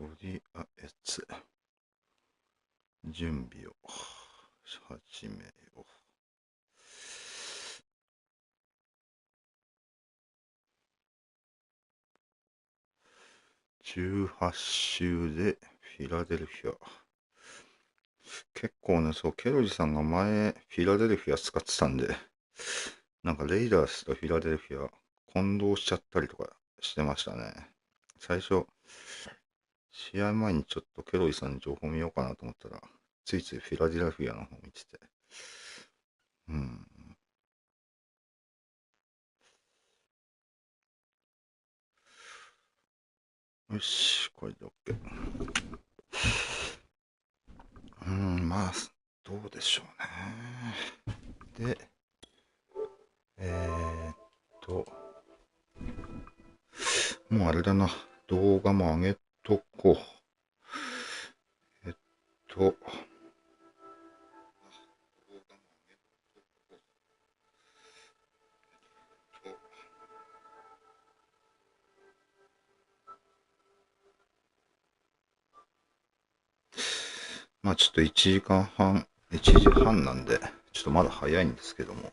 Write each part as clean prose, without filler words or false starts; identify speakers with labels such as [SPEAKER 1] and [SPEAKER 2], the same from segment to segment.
[SPEAKER 1] とりあえず準備を始めよう。18週でフィラデルフィア。結構ね、そう、ケロリさんが前フィラデルフィア使ってたんで、なんかレイダースとフィラデルフィア混同しちゃったりとかしてましたね。最初、試合前にちょっとケロリさんの情報見ようかなと思ったら、ついついフィラデルフィアの方見てて。よし、これで OK。まあ、どうでしょうね。で、もうあれだな。動画も上げとこう。まあちょっと1時間半、1時半なんで、ちょっとまだ早いんですけども。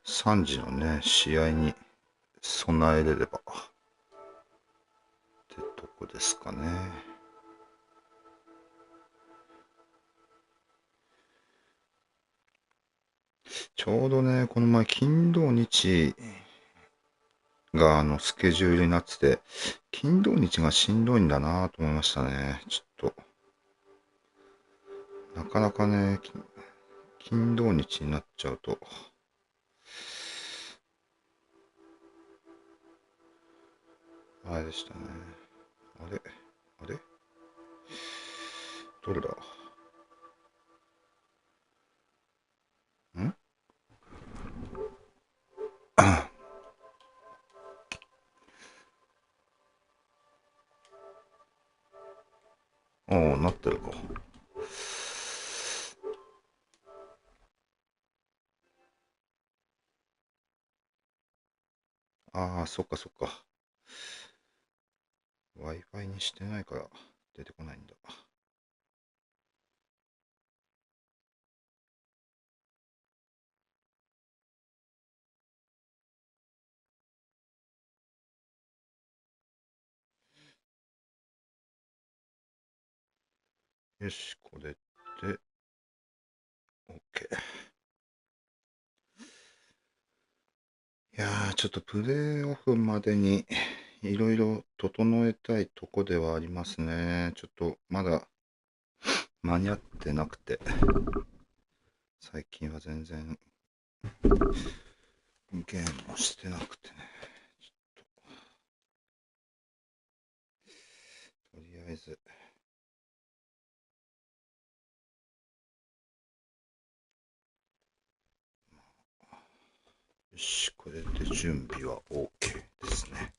[SPEAKER 1] 3時のね、試合に備えれればってとこですかね。ちょうどね、この前、金土日がスケジュールになってて、金土日がしんどいんだなと思いましたね。ちょっと。なかなかね、金土日になっちゃうと、あれでしたね。あれどれだんああ、なってるか。ああ、そっかそっか。Wi-Fi にしてないから出てこないんだ。よし、これで OK。いやー、ちょっとプレイオフまでにいろいろ整えたいとこではありますね。ちょっとまだ間に合ってなくて、最近は全然ゲームをしてなくてね。とりあえず、よし、これで準備は OK ですね。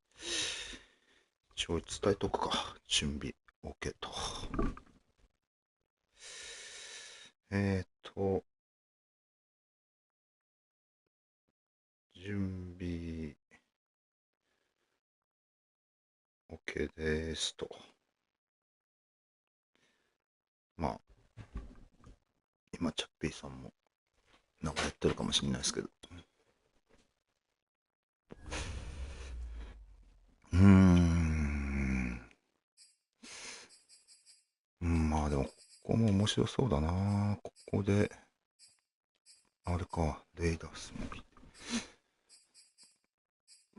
[SPEAKER 1] 一応伝えとくか。準備 OK と。準備 OK ですと。まあ、今、チャッピーさんもなんかやってるかもしれないですけど。まあでも、ここも面白そうだな。ここで、あれか、レイダースも。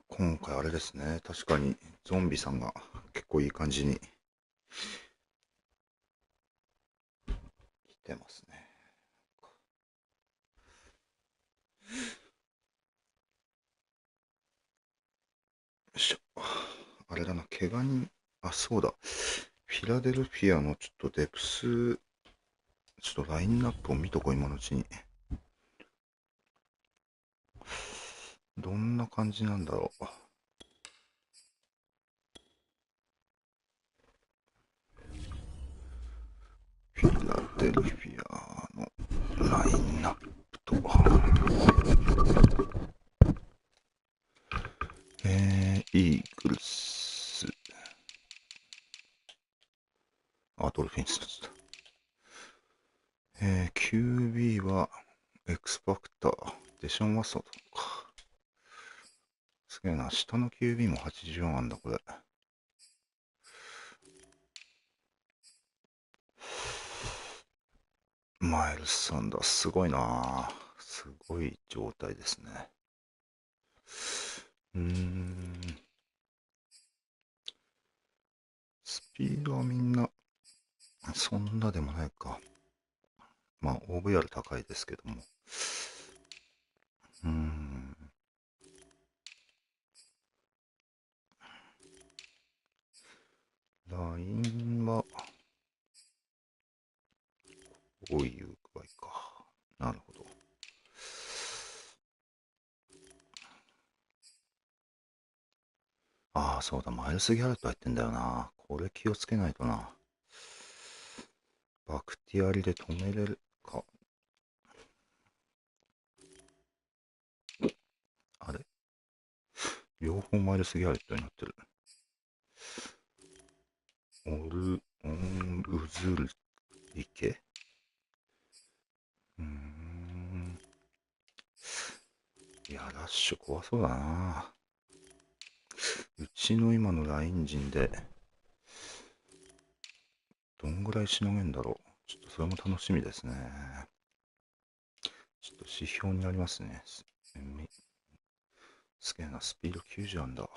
[SPEAKER 1] 今回あれですね。確かに、ゾンビさんが結構いい感じに来てますね。よいしょ。あれだな、怪我人。あ、そうだ。フィラデルフィアのちょっとデプス、ちょっとラインナップを見とこう、今のうちに。どんな感じなんだろう。フィラデルフィアのラインナップと。イーグルス。ドルフィンスだった。QB は、エクスファクター、デション・ワッソンか。すげえな、下の QB も84あんだ、これ。マイルス・サンダース、すごいな。すごい状態ですね。スピードはみんな、そんなでもないか。まあ、OVR 高いですけども。ラインは、こういう具合か。なるほど。そうだ、マイルス・ギャレット入ってんだよな。これ気をつけないとな。バクティアリで止めれるか。あれ両方マイルス・ギャレットになってる。オンウズルイケいや、ラッシュ怖そうだな。うちの今のライン陣で、どんぐらいしのげんだろう。ちょっとそれも楽しみですね。ちょっと指標になりますね。すげえな、スピード90あんだ。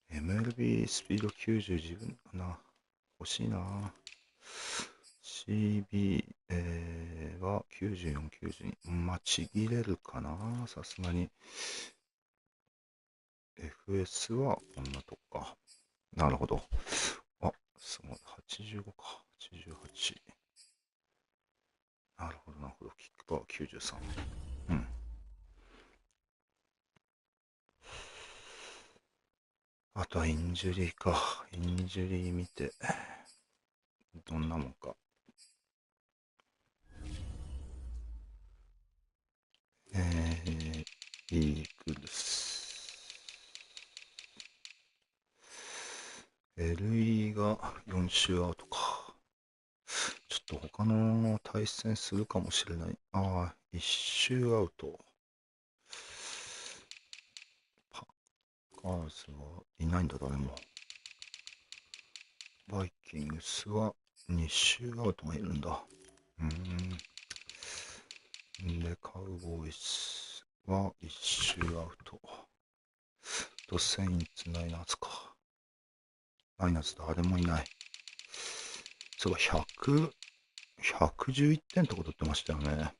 [SPEAKER 1] MLB スピード90自分かな。欲しいな。CB、は94、92。まあ、ちぎれるかな。さすがに。FS はこんなとこか。なるほど。すごい。85か。88。なるほど、なるほど。キックパワー93。あとはインジュリーか。インジュリー見て、どんなもんか。イーグルス。LE が4周アウトか。ちょっと他の対戦するかもしれない。1周アウト。パッカーズはいないんだ、誰も。バイキングスは2周アウトがいるんだ。で、カウボーイスは1周アウト。セインツ、ナイナーズか。ナイナーズ誰もいない。そういえば111点ってこと言ってましたよね。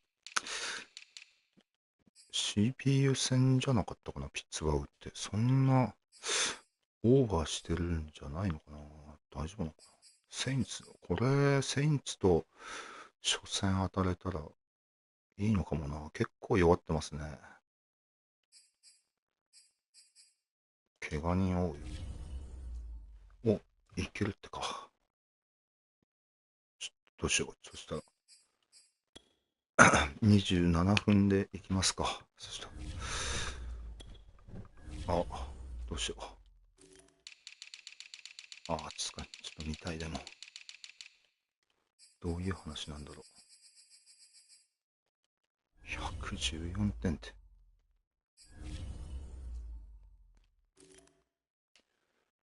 [SPEAKER 1] CPU 戦じゃなかったかな、ピッツバウって。そんな、オーバーしてるんじゃないのかな。大丈夫なのかな。セインツ、これ、セインツと初戦当たれたらいいのかもな。結構弱ってますね。怪我人多い。いけるってか。どうしよう。そしたら、27分でいきますか。そしたら。どうしよう。ちょっと見たいでも。どういう話なんだろう。114点って。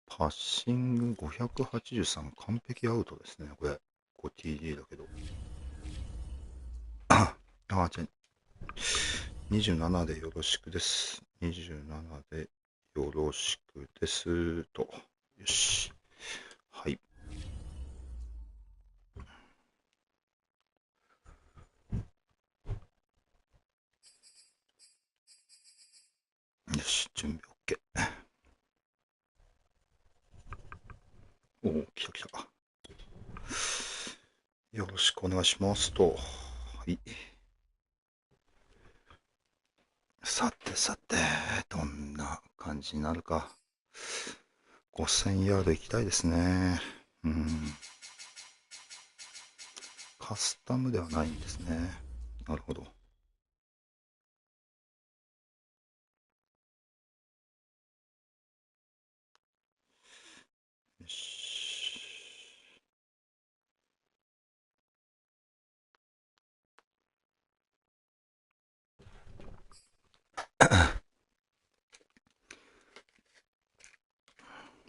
[SPEAKER 1] パッシング583、完璧アウトですね、これ。5TD だけど。じゃあ、27でよろしくです。27でよろしくですと。よし。はい。よし、準備 OK。来た来た。よろしくお願いしますと。はい。さて、どんな感じになるか。5000ヤード行きたいですね。カスタムではないんですね。なるほど。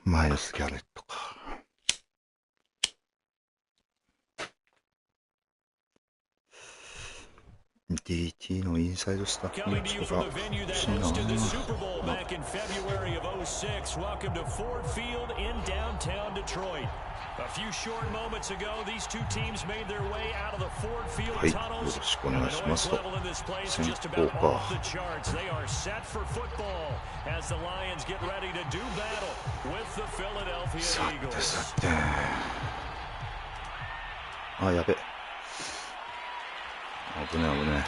[SPEAKER 1] マイルス・ギャレットか。DET のインサイドスタッフの人が欲しいな。はい、よろしくお願いしますと。先行か。さてさて。あ、やべ。危ね危ね。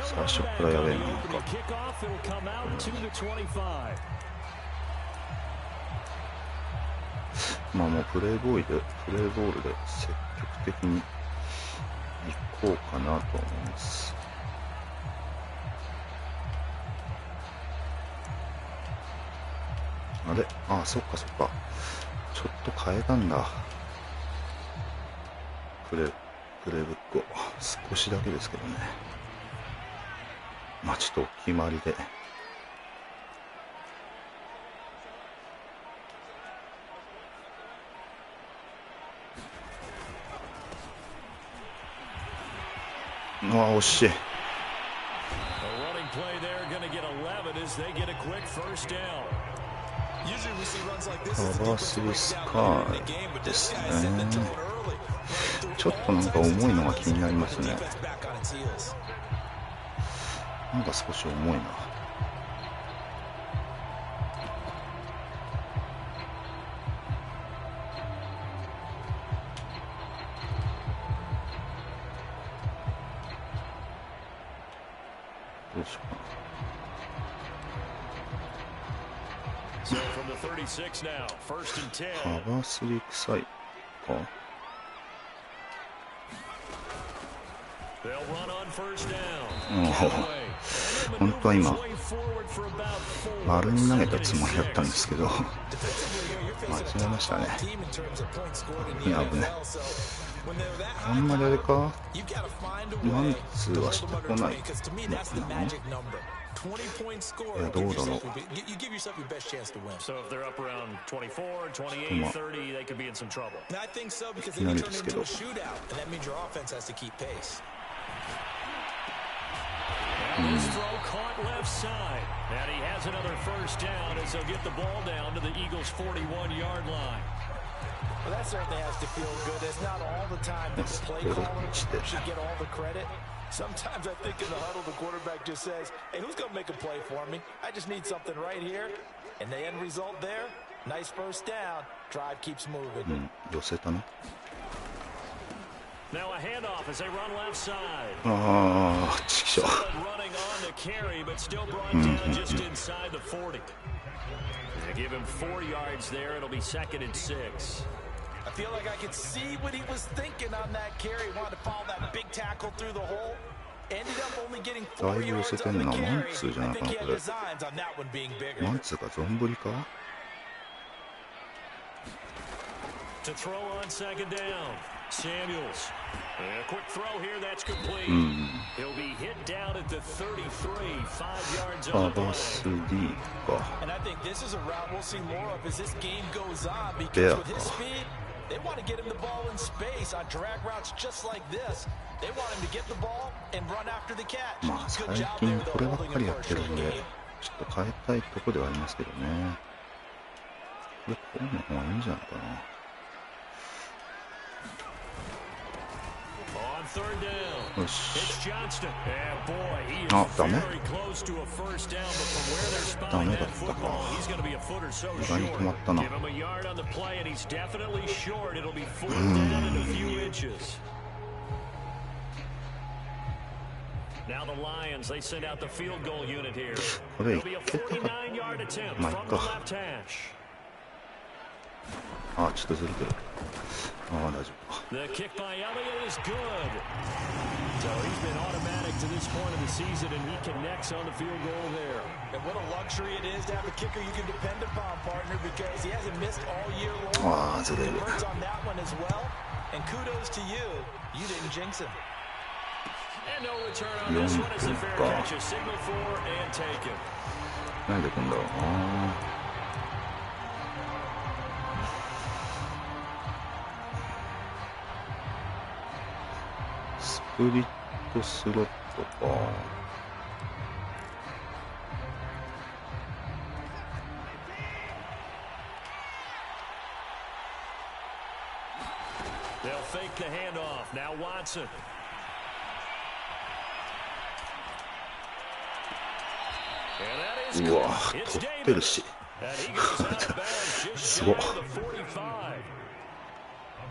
[SPEAKER 1] 最初からやべえな、なんか。まあもうプレーボールで積極的に行こうかなと思います。あれ、あ、そっかそっか。ちょっと変えたんだ。プレーブックを少しだけですけどね。まあちょっとお決まりで。ああ、惜しい。カバースリスカーですね。ちょっとなんか重いのが気になりますね。なんか少し重いな。どうしようかな。カバースリー臭いか。本当は今丸に投げたつもりだったんですけど間違えましたね。いや危ね。あんまりあれか、マンツーはしてこないのかな。いやどうだろう。いきなりですけど。
[SPEAKER 2] Well, that certainly has to feel good. It's not all the time that the play caller should get all the credit. Sometimes I think in the huddle, the quarterback just says, hey, who's going to make a play for me? I just need something right here. And the end result there, nice first down. Drive keeps moving. Now a handoff as they run left side. Running on the carry, but still brought down just inside the 40. They give him 4 yards there. It'll be 2nd and 6. I feel like I could see what he was thinking on that carry. He wanted to follow that big tackle through the hole. Ended up only getting 4 yards on the carry. I think he had designs on that one being bigger. To throw on 2nd down. Samuels. A quick throw here, that's complete. He'll be hit down at the 33, 5 yards on the play. And I think this is a route we'll see more of as this game goes on, because with his speed, they want to get him the ball in space on drag routes just like this. They want him to get the ball and run after the catch. Good job there, though, holding him for a short game.
[SPEAKER 1] ちょっと変えたいとこではありますけどね。これこうの方がいいんじゃないかな。よし。あ、ダメ？ダメだったか。意外に止まったな。これいけたか。まあいっか。あ、ちょっとずれてる。ああ、大丈夫か。The kick by Elliott is good. So he's been automatic to this point of the season, and he connects on the field goal there.
[SPEAKER 2] And what a luxury it is to have a kicker you can depend upon, partner, because he hasn't missed all year long.
[SPEAKER 1] Ah,
[SPEAKER 2] he converts on that one as well. And kudos to you. You didn't jinx him.
[SPEAKER 1] 4分か。なんで来んだろうな。スプリットスロットか。
[SPEAKER 2] They'll fake the handoff. Now Watson. And that is caught. It's Davis. And he goes out of bounds just shy of the 45.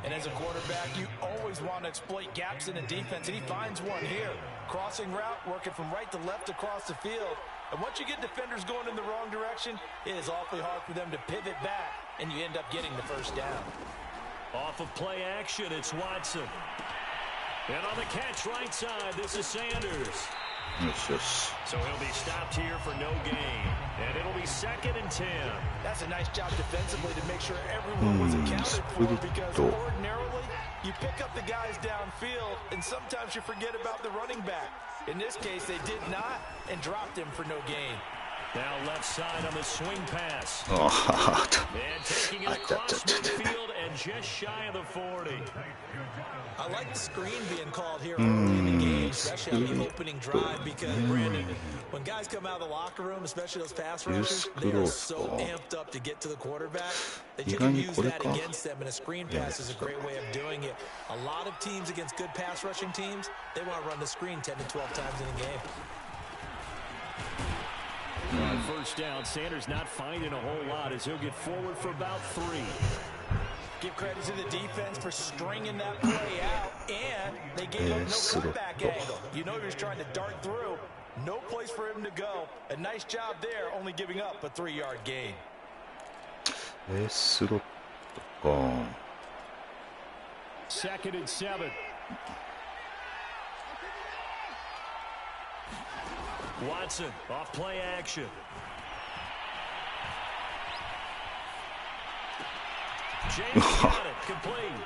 [SPEAKER 3] And as a quarterback, you always want to exploit gaps in the defense, and he finds one here. Crossing route, working from right to left across the field. And once you get defenders going in the wrong direction, it is awfully hard for them to pivot back, and you end up getting the first down.
[SPEAKER 2] Off of play action, it's Watson. And on the catch right side, this is Sanders. So he'll be stopped here for no gain. And it'll be 2nd and 10.
[SPEAKER 3] That's a nice job defensively to make sure everyone was accounted for, because ordinarily you pick up the guys downfield and sometimes you forget about the running back. In this case, they did not and dropped him for no gain.
[SPEAKER 2] Now left side on the swing pass.
[SPEAKER 1] Oh,
[SPEAKER 2] and taking it across midfield and just shy of the 40.
[SPEAKER 3] I like the screen being called here early in the game, especially on the opening drive, because, Brandon, when guys come out of the locker room, especially those pass rushers, they are so amped up to get to the quarterback that you can use that against them, and a screen pass is a great way of doing it. A lot of teams against good pass rushing teams, they want to run the screen 10 to 12 times in a game.
[SPEAKER 2] On first down, Sanders not finding a whole lot as he'll get forward for about 3.
[SPEAKER 3] Give credit to the defense for stringing that play out, and they gave up no cutback angle. You know he was trying to dart through. No place for him to go. A nice job there, only giving up a 3-yard gain.
[SPEAKER 1] スロットか。
[SPEAKER 2] 2nd and 7. Watson off play action. James got it complete.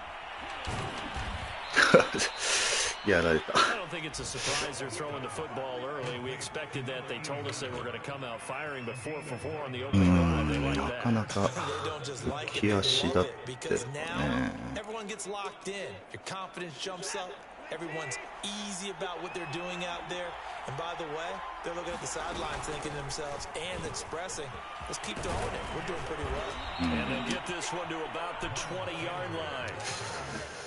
[SPEAKER 1] やられた。
[SPEAKER 2] I don't think it's a surprise they're throwing the football early. We expected that. They told us they were going to come out firing, but 4 for 4 on the opening drive. They like
[SPEAKER 1] な
[SPEAKER 2] that.
[SPEAKER 1] かなか浮き足だってね。
[SPEAKER 3] Everyone gets locked in. Your confidence jumps up. Everyone's easy about what they're doing out there. And by the way, they're looking at the sidelines thinking to themselves and expressing, let's keep throwing it. We're doing pretty well.
[SPEAKER 2] And they'll get this one to about the 20-yard line.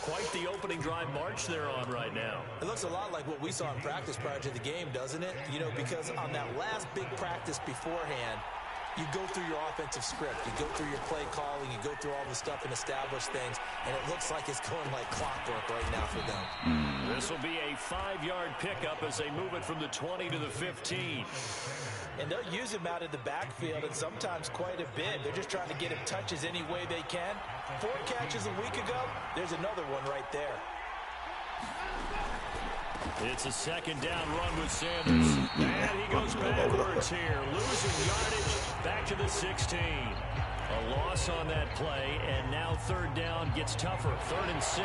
[SPEAKER 2] Quite the opening drive march they're on right now.
[SPEAKER 3] It looks a lot like what we saw in practice prior to the game, doesn't it? You know, because on that last big practice beforehand, you go through your offensive script, you go through your play calling, you go through all the stuff and establish things, and it looks like it's going like clockwork right now for them.
[SPEAKER 2] This will be a 5-yard pickup as they move it from the 20 to the 15.
[SPEAKER 3] And they'll use him out of the backfield, and sometimes quite a bit. They're just trying to get him touches any way they can. 4 catches a week ago, there's another one right there.
[SPEAKER 2] It's a 2nd down run with Sanders. And he goes backwards here, losing yardage back to the 16. A loss on that play, and now 3rd down gets tougher. 3rd and 6.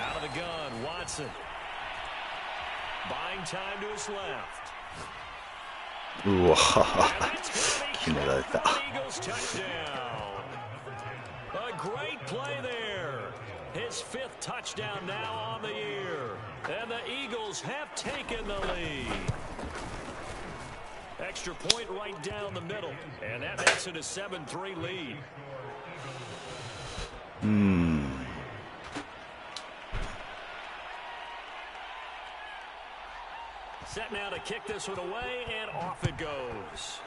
[SPEAKER 2] Out of the gun, Watson. Buying time to his left.
[SPEAKER 1] うわ決められた。
[SPEAKER 2] Eagles touchdown. A great play there. His 5th touchdown now on the year. And the Eagles have taken the lead. Extra point right down the middle. And that makes it a 7-3 lead. Set now to kick this one away, and off it goes.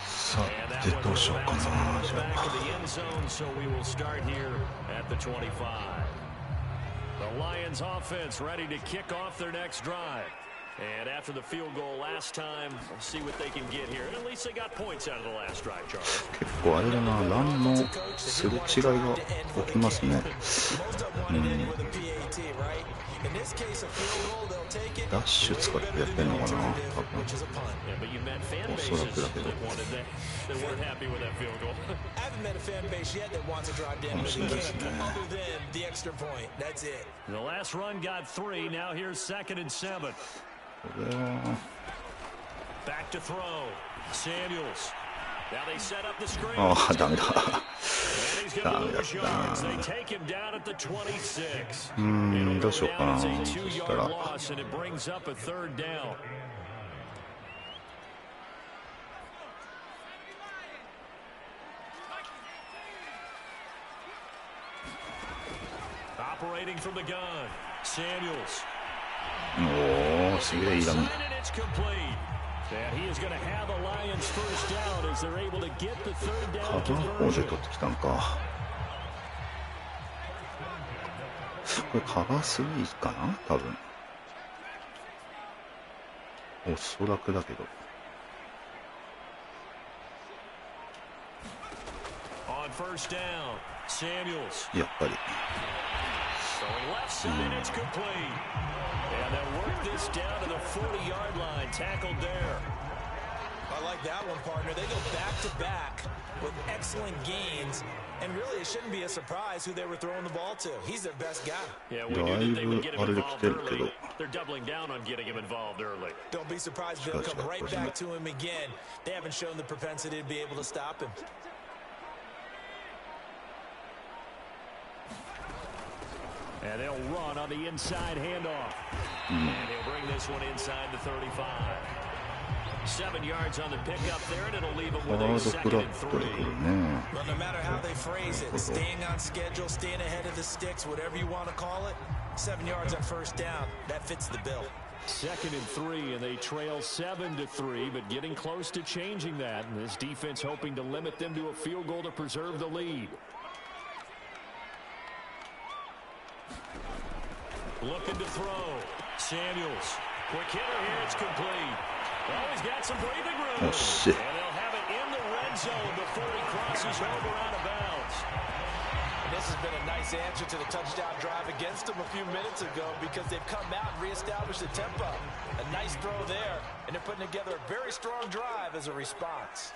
[SPEAKER 1] さあ、でどうしようかな。じゃあ
[SPEAKER 2] Back to the end zone, so we will start here at the 25. The Lions offense ready to kick off their next drive. And after the field goal last time, we'll see what they can get here. At least they got points out of the last drive, Charles.
[SPEAKER 1] 結構あれだな、ランのすれ違いが起きますね。ダッシュ使ってやってんのかな、多分。おそらくだけど。楽しみですね。これは。ああ、ダメだ。ダメだった。どうしようかな。そしたら。おお、すげえいいラム。カバー砲で取ってきたんか。これカバー3かな多分。おそらくだけど。やっぱり。
[SPEAKER 2] And they'll work this down to the 40-yard line. Tackled there.
[SPEAKER 3] I like that one, partner. They go back to back with excellent gains. And really, it shouldn't be a surprise who they were throwing the ball to. He's their best guy.
[SPEAKER 2] Yeah, we knew that they would get him involved early. They're doubling down on getting him involved early.
[SPEAKER 3] Don't be surprised if they'll come right back to him again. They haven't shown the propensity to be able to stop him.
[SPEAKER 2] And they'll run on the inside handoff. And he'll bring this one inside the 35. 7 yards on the pickup there, and it'll leave him with a 2nd and 3.
[SPEAKER 3] Well, no matter how they phrase it, staying on schedule, staying ahead of the sticks, whatever you want to call it, 7 yards on first down, that fits the bill.
[SPEAKER 2] 2nd and 3, and they trail 7-3, but getting close to changing that. And this defense hoping to limit them to a field goal to preserve the lead. Looking to throw. Samuels. Quick hitter here. It's complete. Oh, he's got some breathing room.
[SPEAKER 1] Oh, shit.
[SPEAKER 2] And they'll have it in the red zone before he crosses over out of bounds.
[SPEAKER 3] And this has been a nice answer to the touchdown drive against them a few minutes ago because they've come out and reestablished the tempo. A nice throw there, and they're putting together a very strong drive as a response.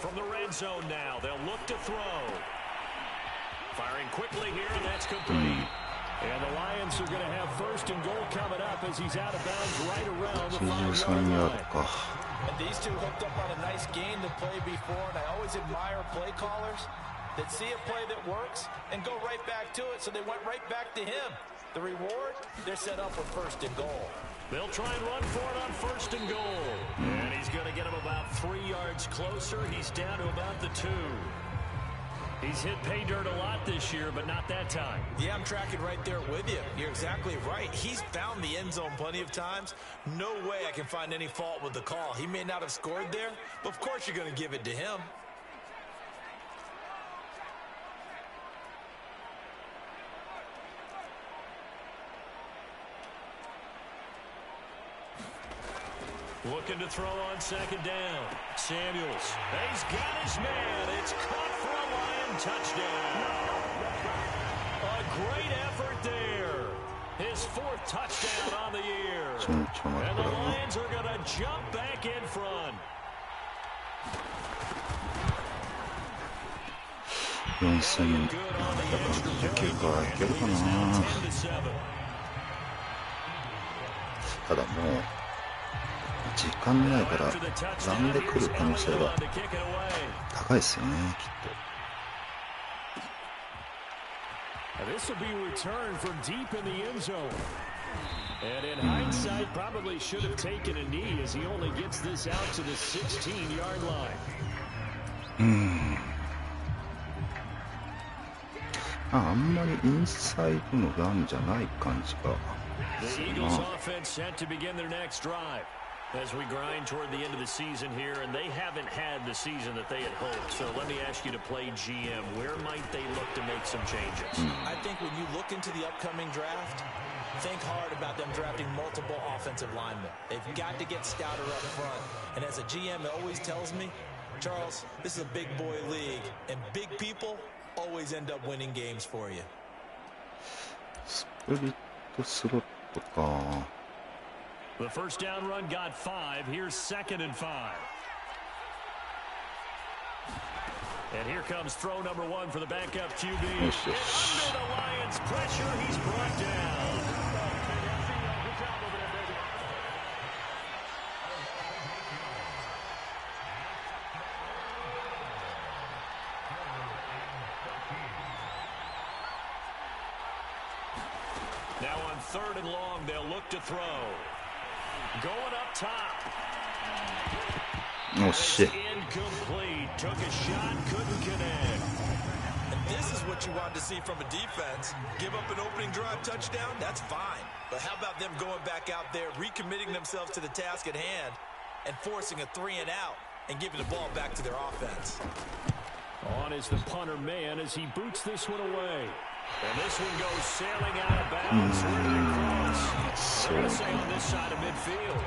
[SPEAKER 2] From the red zone now, they'll look to throw. Firing quickly here, and that's complete. And the Lions are going to have 1st and goal coming up as he's out of bounds right around the 5-yard line.
[SPEAKER 3] And these two hooked up on a nice game to play before, and I always admire play callers that see a play that works and go right back to it, so they went right back to him. The reward, they're set up with 1st and goal.
[SPEAKER 2] They'll try and run for it on 1st and goal. And he's going to get him about 3 yards closer. He's down to about the 2. He's hit pay dirt a lot this year, but not that time.
[SPEAKER 3] Yeah, I'm tracking right there with you. You're exactly right. He's found the end zone plenty of times. No way I can find any fault with the call. He may not have scored there, but of course you're going to give it to him.
[SPEAKER 2] Looking to throw on 2nd down. Samuels. He's got his man. It's caught for a Lion touchdown. A great effort there. His 4th touchdown on the year. And the Lions are going to jump back in front.
[SPEAKER 1] 4789かいけるかな。ただもう時間ないからランで来る可能性が高いですよね、きっと。
[SPEAKER 2] This will be returned from deep in the end zone. And in hindsight, probably should have taken a knee as he only gets this out to the 16-yard line.
[SPEAKER 1] あんまりインサイドのランじゃない感じが。
[SPEAKER 2] The Eagles offense set to begin their next drive as we grind toward the end of the season here, and they haven't had the season that they had hoped. So let me ask you to play GM. Where might they look to make some changes?
[SPEAKER 3] I think when you look into the upcoming draft, think hard about them drafting multiple offensive linemen. They've got to get stouter up front. And as a GM always tells me, Charles, this is a big boy league, and big people always end up winning games for you.
[SPEAKER 1] スプリットスロットか。
[SPEAKER 2] The first down run got 5. Here's 2nd and 5. And here comes throw number 1 for the backup QB. And under the Lions' pressure, he's brought down. Now on 3rd and long, they'll look to throw. Going up top.
[SPEAKER 1] Oh, shit.
[SPEAKER 2] Incomplete. Took a shot, couldn't connect.
[SPEAKER 3] And this is what you wanted to see from a defense. Give up an opening drive touchdown, that's fine. But how about them going back out there, recommitting themselves to the task at hand, and forcing a 3 and out, and giving the ball back to their offense.
[SPEAKER 2] On is the punter man as he boots this one away. And this one goes sailing out of bounds. Where did it cross? They're going to say on this side of midfield.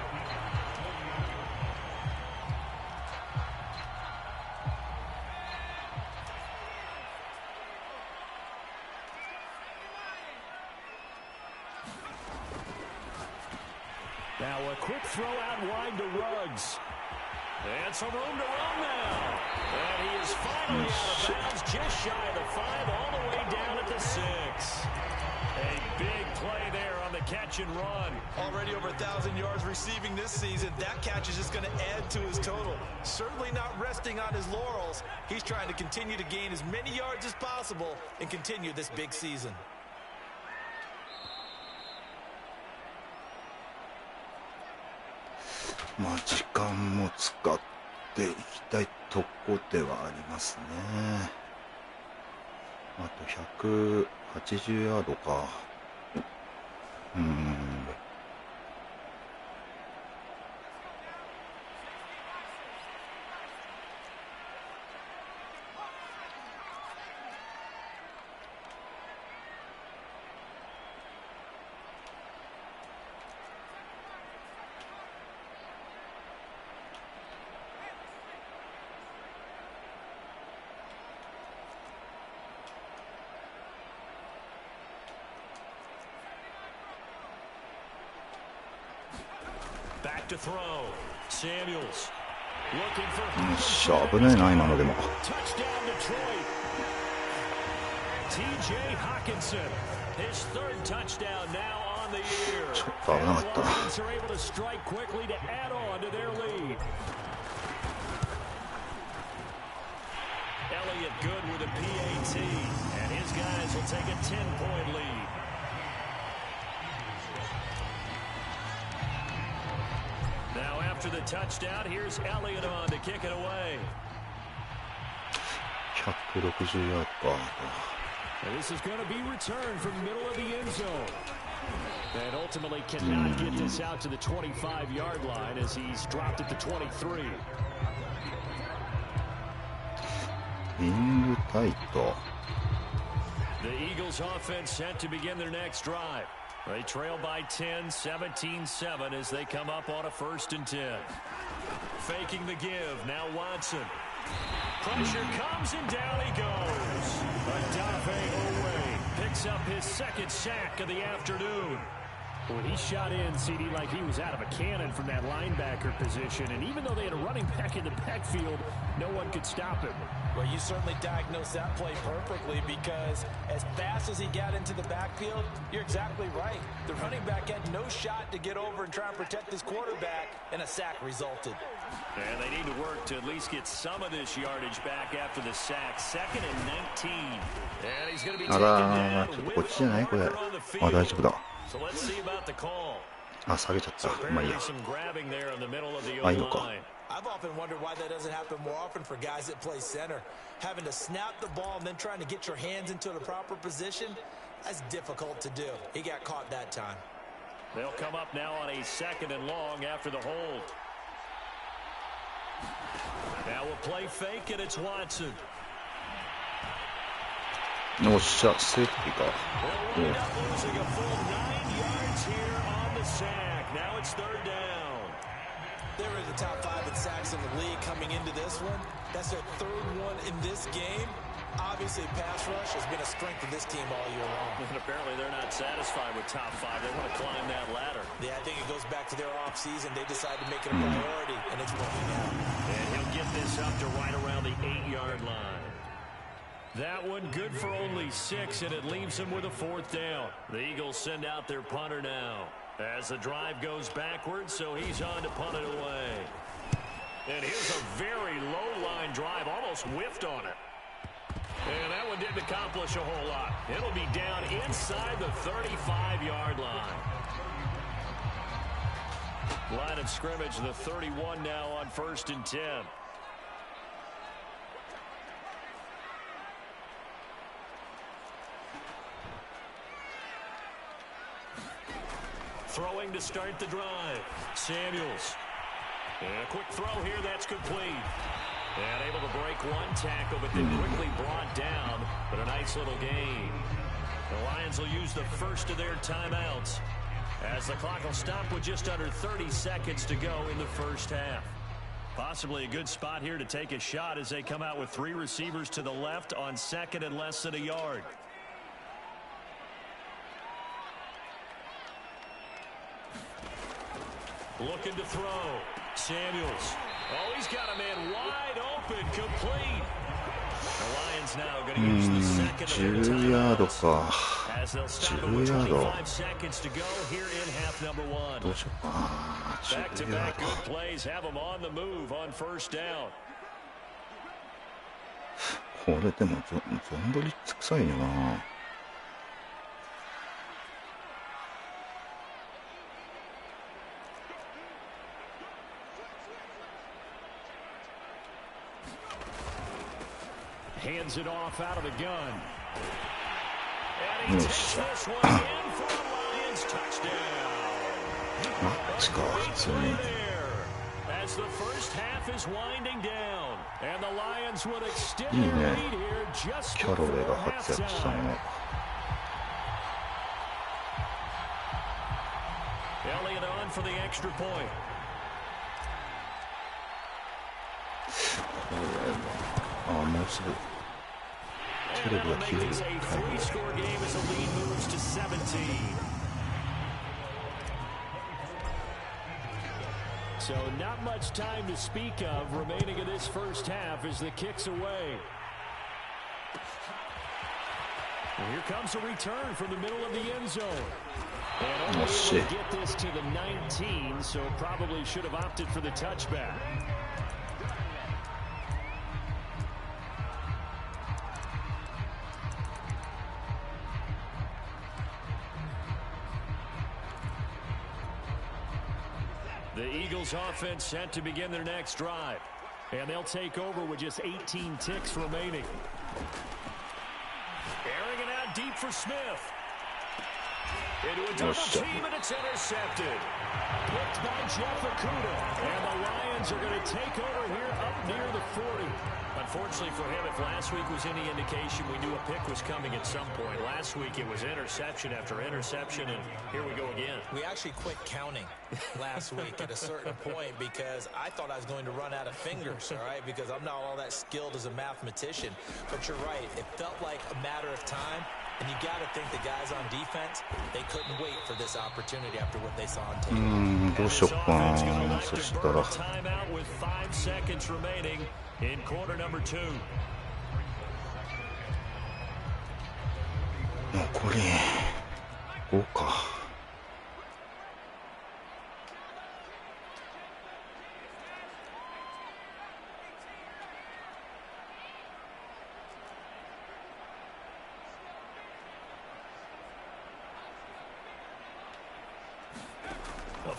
[SPEAKER 2] Now a quick throw out wide to Ruggs. And some room to run now. And he is finally out of bounds, just shy of the 5, all the way down at the 6. A big play there on the catch and run.
[SPEAKER 3] Already over 1,000 yards receiving this season. That catch is just going to add to his total. Certainly not resting on his laurels. He's trying to continue to gain as many yards as possible and continue this big season.
[SPEAKER 1] まあ時間も使っていきたいとこではありますね。あと180ヤードか。
[SPEAKER 2] Back to throw. Samuels looking for
[SPEAKER 1] しゃ危ないな今のでも。
[SPEAKER 2] touchdown Detroit. TJ Hawkinson, his 3rd touchdown now on the year.
[SPEAKER 1] ちょっと危なかったな。
[SPEAKER 2] Lions are able to strike quickly to add on to their lead. Elliott good with a PAT, and his guys will take a 10-point lead. Now after the touchdown, here's Elliott on to kick it away.
[SPEAKER 1] 160ヤードか。
[SPEAKER 2] And this is going to be returned from middle of the end zone. And ultimately cannot get this out to the 25-yard line as he's dropped at the 23.
[SPEAKER 1] ウィングタイト。
[SPEAKER 2] The Eagles offense set to begin their next drive. They trail by 10, 17-7 as they come up on a 1st and 10. Faking the give, now Watson. Pressure comes and down he goes. Adave away. Picks up his 2nd sack of the afternoon. Well, he shot in, CD, like he was out of a cannon from that linebacker position. And even though they had a running back in the backfield, no one could stop him.
[SPEAKER 3] Well, you certainly diagnosed that play perfectly because as fast as he got into the backfield, you're exactly right. The running back had no shot to get over and try and protect his quarterback, and a sack resulted.
[SPEAKER 2] And they need to work to at least get some of this yardage back after the sack. 2nd and 19. And he's going to be taken down with a marker on the field.
[SPEAKER 1] あ、大丈夫だ。
[SPEAKER 2] So let's see about the call.
[SPEAKER 1] あ、下げちゃった。まあいいや。
[SPEAKER 2] Some grabbing there in the middle of the
[SPEAKER 1] あ、いいのか。
[SPEAKER 2] O-line.
[SPEAKER 3] I've often wondered why that doesn't happen more often for guys that play center. Having to snap the ball and then trying to get your hands into the proper position, that's difficult to do. He got caught that time.
[SPEAKER 2] They'll come up now on a 2nd and long after the hold. Now we'll play fake, and it's Watson.
[SPEAKER 1] おっしゃ、セーフティーか。
[SPEAKER 3] They're in the top 5 in sacks in the league coming into this one. That's their third one in this game. Obviously, pass rush has been a strength of this team all year long.
[SPEAKER 2] And apparently they're not satisfied with top 5. They want to climb that ladder.
[SPEAKER 3] Yeah, I think it goes back to their offseason. They decided to make it a priority, and it's working out.
[SPEAKER 2] And he'll get this up to right around the 8-yard line. That one good for only 6, and it leaves him with a 4th down. The Eagles send out their punter now as the drive goes backwards, so he's on to punt it away. And here's a very low-line drive, almost whiffed on it. And that one didn't accomplish a whole lot. It'll be down inside the 35-yard line. Line of scrimmage, the 31 now on 1st and 10. Throwing to start the drive. Samuels. And a quick throw here, that's complete. And able to break one tackle, but then quickly brought down. But a nice little gain. The Lions will use the first of their timeouts, as the clock will stop with just under 30 seconds to go in the first half. Possibly a good spot here to take a shot as they come out with 3 receivers to the left on 2nd and less than a yard. Looking to throw. Samuels. Oh, he's got a man wide open, complete. The Lions now going to use the second of their timeouts as they'll stop it with 25 seconds to go here in half number 1. Back-to-back good plays have them on the move on 1st down.
[SPEAKER 1] これでもゾンブリッツ臭いよな。
[SPEAKER 2] Hands it off out of the gun. And he takes this one in for a Lions touchdown. As the first half is winding down, and the Lions would extend their lead here just before halftime. Elliott on for the extra point. And that makes a 3-score game as the lead moves to 17. So not much time to speak of remaining in this first half as the kick's away. And here comes a return from the middle of the end zone. And only able to get this to the 19, so probably should have opted for the touchback. The Eagles offense set to begin their next drive. And they'll take over with just 18 ticks remaining. Airing it out deep for Smith. Into a double team, and it's intercepted. Picked by Jeff Okudah. And the Lions are going to take over here up near the 40. Unfortunately for him, if last week was any indication, we knew a pick was coming at some point. Last week it was interception after interception, and here we go again.
[SPEAKER 3] We actually quit counting last week at a certain point because I thought I was going to run out of fingers, all right, because I'm not all that skilled as a mathematician. But you're right, it felt like a matter of time. And you got to think the guys on defense, they couldn't wait for this opportunity after what they saw on tape.
[SPEAKER 1] どうしよっかな。そしたら
[SPEAKER 2] Timeout with 5 seconds remaining in quarter number 2.
[SPEAKER 1] 残り5か。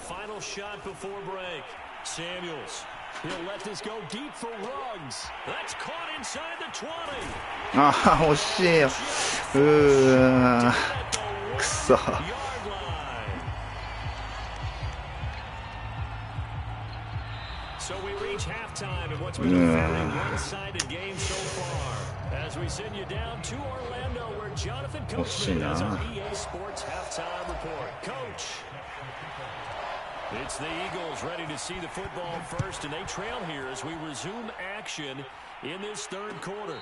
[SPEAKER 2] Final shot before break. Samuels. He'll let this go deep for Ruggs. That's caught inside the 20.
[SPEAKER 1] ああ、惜しいよ。くそ。
[SPEAKER 2] So we reach halftime in what's been a very one-sided game so far. As we send you down to Orlando, where Jonathan Coachman has our EA Sports halftime report. Coach, it's the Eagles ready to see the football first, and they trail here as we resume action in this third quarter.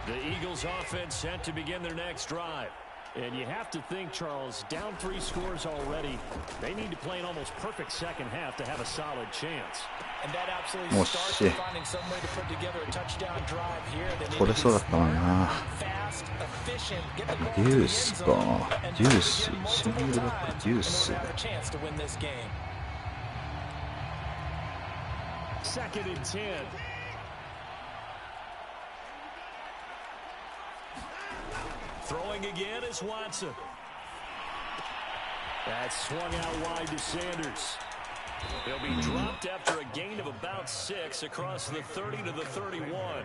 [SPEAKER 2] The Eagles offense set to begin their next drive. And you have to think, Charles, down 3 scores already. They need to play an almost perfect second half to have a solid chance.
[SPEAKER 3] And that absolutely starts with finding some way to put together a touchdown drive here. They need to be fast, efficient, get the ball to the end zone, and use multiple times before they have a chance to win this game.
[SPEAKER 2] 2nd and 10. Throwing again is Watson. That's swung out wide to Sanders. He'll be dropped after a gain of about 6 across the 30 to the 31.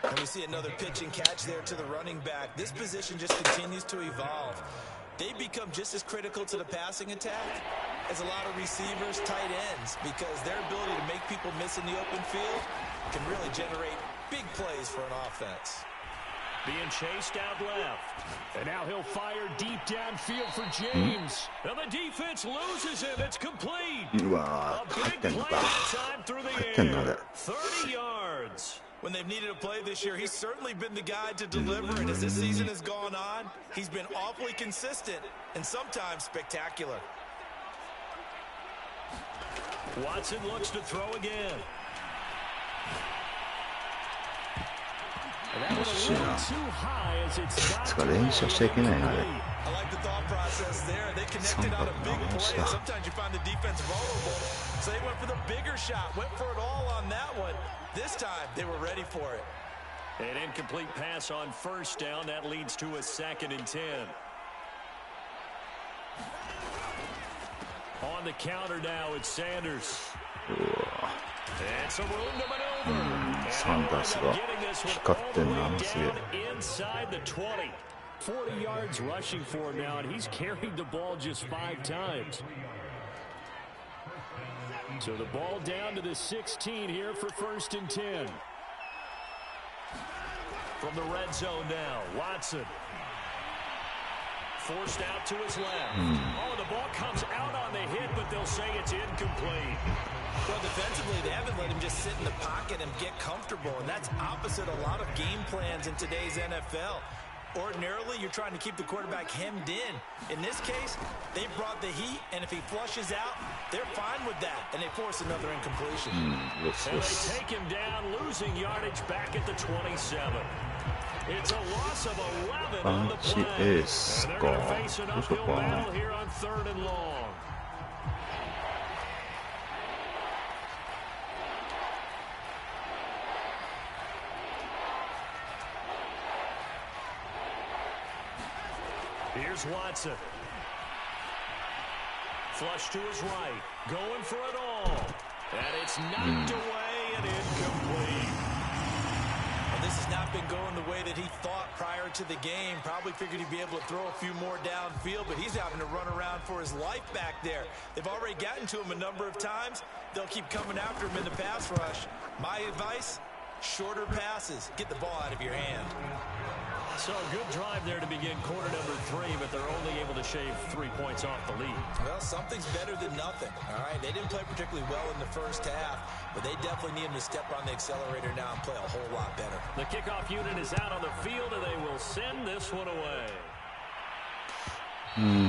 [SPEAKER 3] And we see another pitch and catch there to the running back. This position just continues to evolve. They become just as critical to the passing attack as a lot of receivers, tight ends, because their ability to make people miss in the open field can really generate big plays for an offense.
[SPEAKER 2] Being chased out left. And now he'll fire deep downfield for James. And the defense loses him. It's complete. A big play that time through the air. 30 yards.
[SPEAKER 3] When they've needed a play this year, he's certainly been the guy to deliver. And as this season has gone on, he's been awfully consistent and sometimes spectacular.
[SPEAKER 2] Watson looks to throw again.
[SPEAKER 1] しいな。つか練習しちゃいけないなあれ。三角直した。
[SPEAKER 2] An incomplete pass on first down. That leads to a 2nd and 10. On the counter now, it's Sanders. And some room to maneuver.
[SPEAKER 1] サンダースが光ってんな、すげえ。
[SPEAKER 2] Inside the 20. 40 yards rushing for him now, and he's carried the ball just 5 times. So the ball down to the 16 here for 1st and 10. From the red zone now, Watson. Forced out to his left. Oh, the ball comes out on the hit, but they'll say it's incomplete.
[SPEAKER 3] Well, defensively, they haven't let him just sit in the pocket and get comfortable, and that's opposite a lot of game plans in today's NFL. Ordinarily, you're trying to keep the quarterback hemmed in. In this case, they brought the heat, and if he flushes out, they're fine with that, and they force another incompletion.
[SPEAKER 2] And they take him down, losing yardage back at the 27. It's a loss of 11 on the play. And they're going to face an uphill battle here on 3rd and long. Here's Watson. Flush to his right. Going for it all. And it's knocked away and incomplete.
[SPEAKER 3] Well, this has not been going the way that he thought prior to the game. Probably figured he'd be able to throw a few more downfield, but he's having to run around for his life back there. They've already gotten to him a number of times. They'll keep coming after him in the pass rush. My advice, shorter passes. Get the ball out of your hand.
[SPEAKER 2] So a good drive there to begin quarter number 3, but they're only able to shave 3 points off the lead.
[SPEAKER 3] Well, something's better than nothing. All right, they didn't play particularly well in the first half, but they definitely need him to step on the accelerator now and play a whole lot better.
[SPEAKER 2] The kickoff unit is out on the field, and they will send this one away.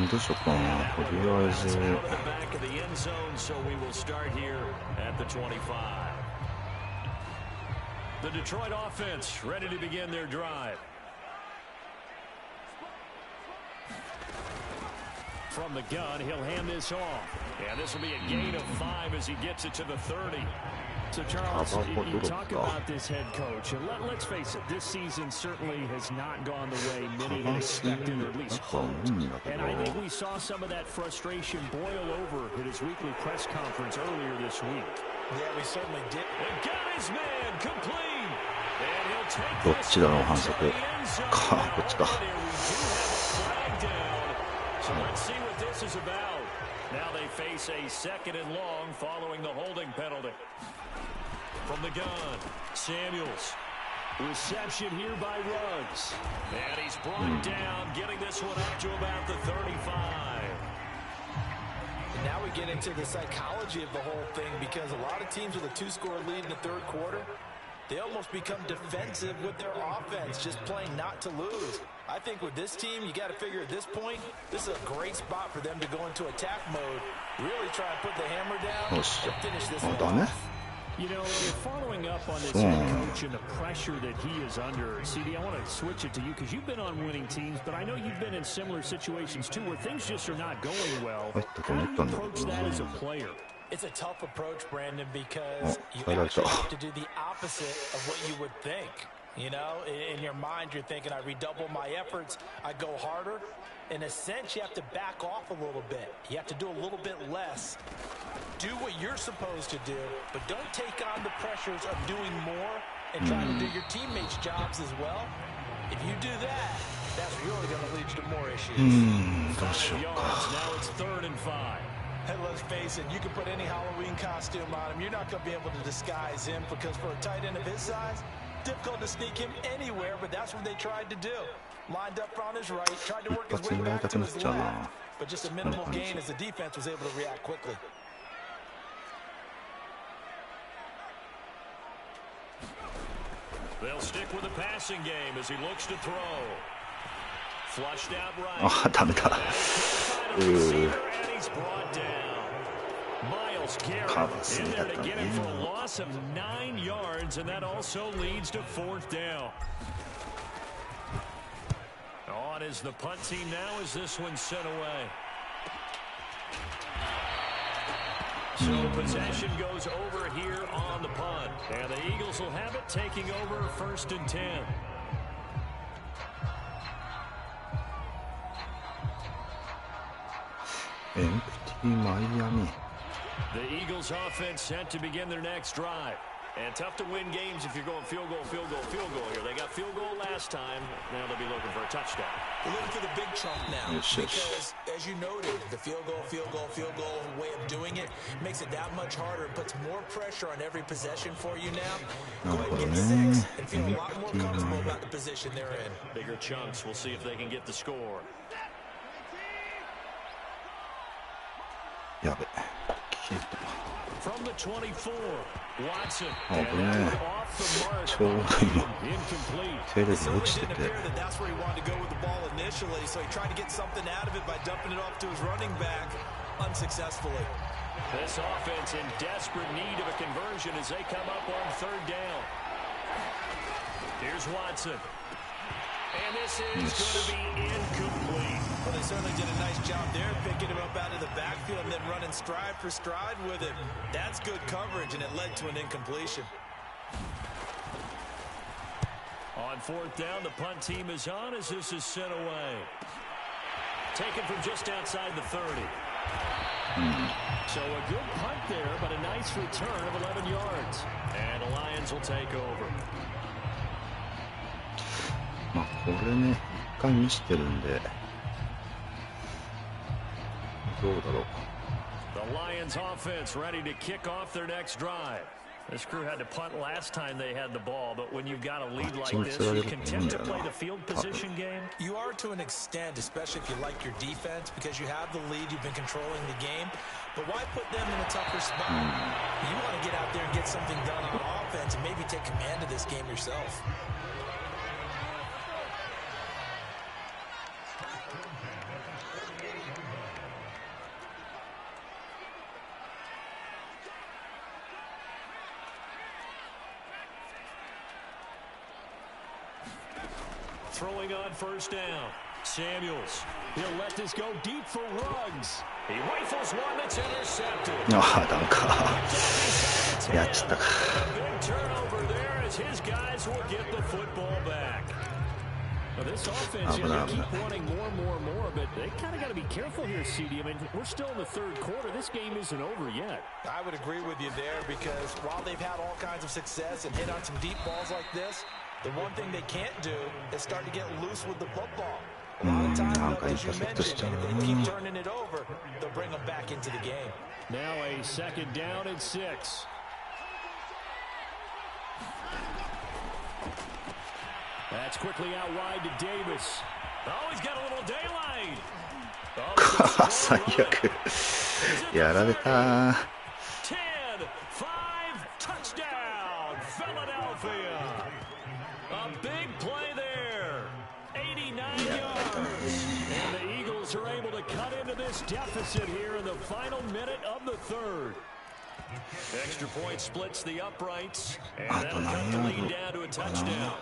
[SPEAKER 1] どうしようかな。とりあえず。
[SPEAKER 2] Back of the end zone, so we will start here at the 25. The Detroit offense ready to begin their drive. From the gun, he'll hand this off. And this will be a gain of 5 as he gets it to the 30. So, Charles, you talk about this head coach. And let's face it, this season certainly has not gone the way many had expected, or at least hoped. And I think we saw some of that frustration boil over at his weekly press conference earlier this week.
[SPEAKER 1] どっちだろう、反則か、こっちか。
[SPEAKER 2] Now they face a 2nd and long following the holding penalty. From the gun, Samuels. Reception here by Ruggs. And he's brought down, getting this one up to about the 35.
[SPEAKER 3] And now we get into the psychology of the whole thing, because a lot of teams with a 2-score lead in the 3rd quarter, they almost become defensive with their offense, just playing not to lose. I think with this team, you got to figure at this point, this is a great spot for them to go into attack mode, really try and put the hammer down, and finish this one off.
[SPEAKER 2] You know, you're following up on this head coach and the pressure that he is under. CD, I want to switch it to you because you've been on winning teams, but I know you've been in similar situations too where things just are not going well. How do you approach that as a player?
[SPEAKER 3] It's a tough approach, Brandon, because you actually have to do the opposite of what you would think. You know, in your mind, you're thinking, I redouble my efforts, I go harder. In a sense, you have to back off a little bit. You have to do a little bit less. Do what you're supposed to do, but don't take on the pressures of doing more and trying to do your teammates' jobs as well. If you do that, that's really going to lead you to more issues.
[SPEAKER 2] Now it's 3rd and 5.
[SPEAKER 3] And let's face it, you can put any Halloween costume on him. You're not going to be able to disguise him, because for a tight end of his size, difficult to sneak him anywhere, but that's what they tried to do. Lined up on his right, tried to work his way back to his left, but just a minimal gain as the defense was able to react quickly.
[SPEAKER 2] They'll stick with the passing game as he looks to throw. Flushed out right.
[SPEAKER 1] あ、ダメだ。
[SPEAKER 2] And he's brought down. Miles Garrett in there to get him for a loss of 9 yards, and that also leads to 4th down. On is the punt team now as this one's sent away. So possession goes over here on the punt. And the Eagles will have it, taking over 1st and 10.
[SPEAKER 1] Empty Miami.
[SPEAKER 2] The Eagles offense set to begin their next drive. And tough to win games if you're going field goal here. They got field goal last time. Now they'll be looking for a touchdown.
[SPEAKER 3] We're looking for the big chunk now. Because, as you noted, the field goal way of doing it makes it that much harder. It puts more pressure on every possession for you now. Go ahead and get 6 and feel a lot more comfortable about the position they're in.
[SPEAKER 2] Bigger chunks. We'll see if they can get the score.
[SPEAKER 1] やべ。
[SPEAKER 2] From the 24, Watson.
[SPEAKER 1] あ、これね、ちょうど今、テレビ落ちてて。
[SPEAKER 3] That's where he wanted to go with the ball initially, so he tried to get something out of it by dumping it off to his running back unsuccessfully.
[SPEAKER 2] This offense in desperate need of a conversion as they come up on 3rd down. Here's Watson. And this is going to be incomplete.
[SPEAKER 3] Well, they certainly did a nice job there, picking him up out of the backfield and then running stride for stride with it. That's good coverage, and it led to an incompletion.
[SPEAKER 2] On 4th down, the punt team is on as this is sent away. Taken from just outside the 30. So a good punt there, but a nice return of 11 yards. And the Lions will take over.
[SPEAKER 1] まあこれね、一回見してるんで、どうだろう。
[SPEAKER 2] The Lions offense ready to kick off their next drive. This crew had to punt last time they had the ball, but when you've got a lead like this, you're content to play the field position game?
[SPEAKER 3] You are to an extent, especially if you like your defense, because you have the lead, you've been controlling the game. But why put them in a tougher spot? You want to get out there and get something done on offense and maybe take command of this game yourself.
[SPEAKER 2] Throwing on 1st down. Samuels. He'll let this go deep for Ruggs. He rifles one that's intercepted.
[SPEAKER 1] ああ、ダメか。やっちゃったか。
[SPEAKER 2] Big turnover there as his guys will get the football back. This offense, you know, they keep wanting more and more and more, but they kind of got to be careful here, CD. I mean, we're still in the third quarter. This game isn't over yet.
[SPEAKER 3] I would agree with you there because while they've had all kinds of success and hit on some deep balls like this, the one thing they can't do is start to get loose with the football. A lot of times, though, as you mentioned, if they keep turning it over, they'll bring them back into the game.
[SPEAKER 2] Now a second down and 6. That's quickly out wide to Davis. Oh, he's got a little daylight.
[SPEAKER 1] 最悪やられた。
[SPEAKER 2] 10-5 touchdown Philadelphia. A big play there. 89 yards. And the Eagles are able to cut into this deficit here in the final minute of the third. Extra point splits the uprights, and that'll cut the lead down to a touchdown.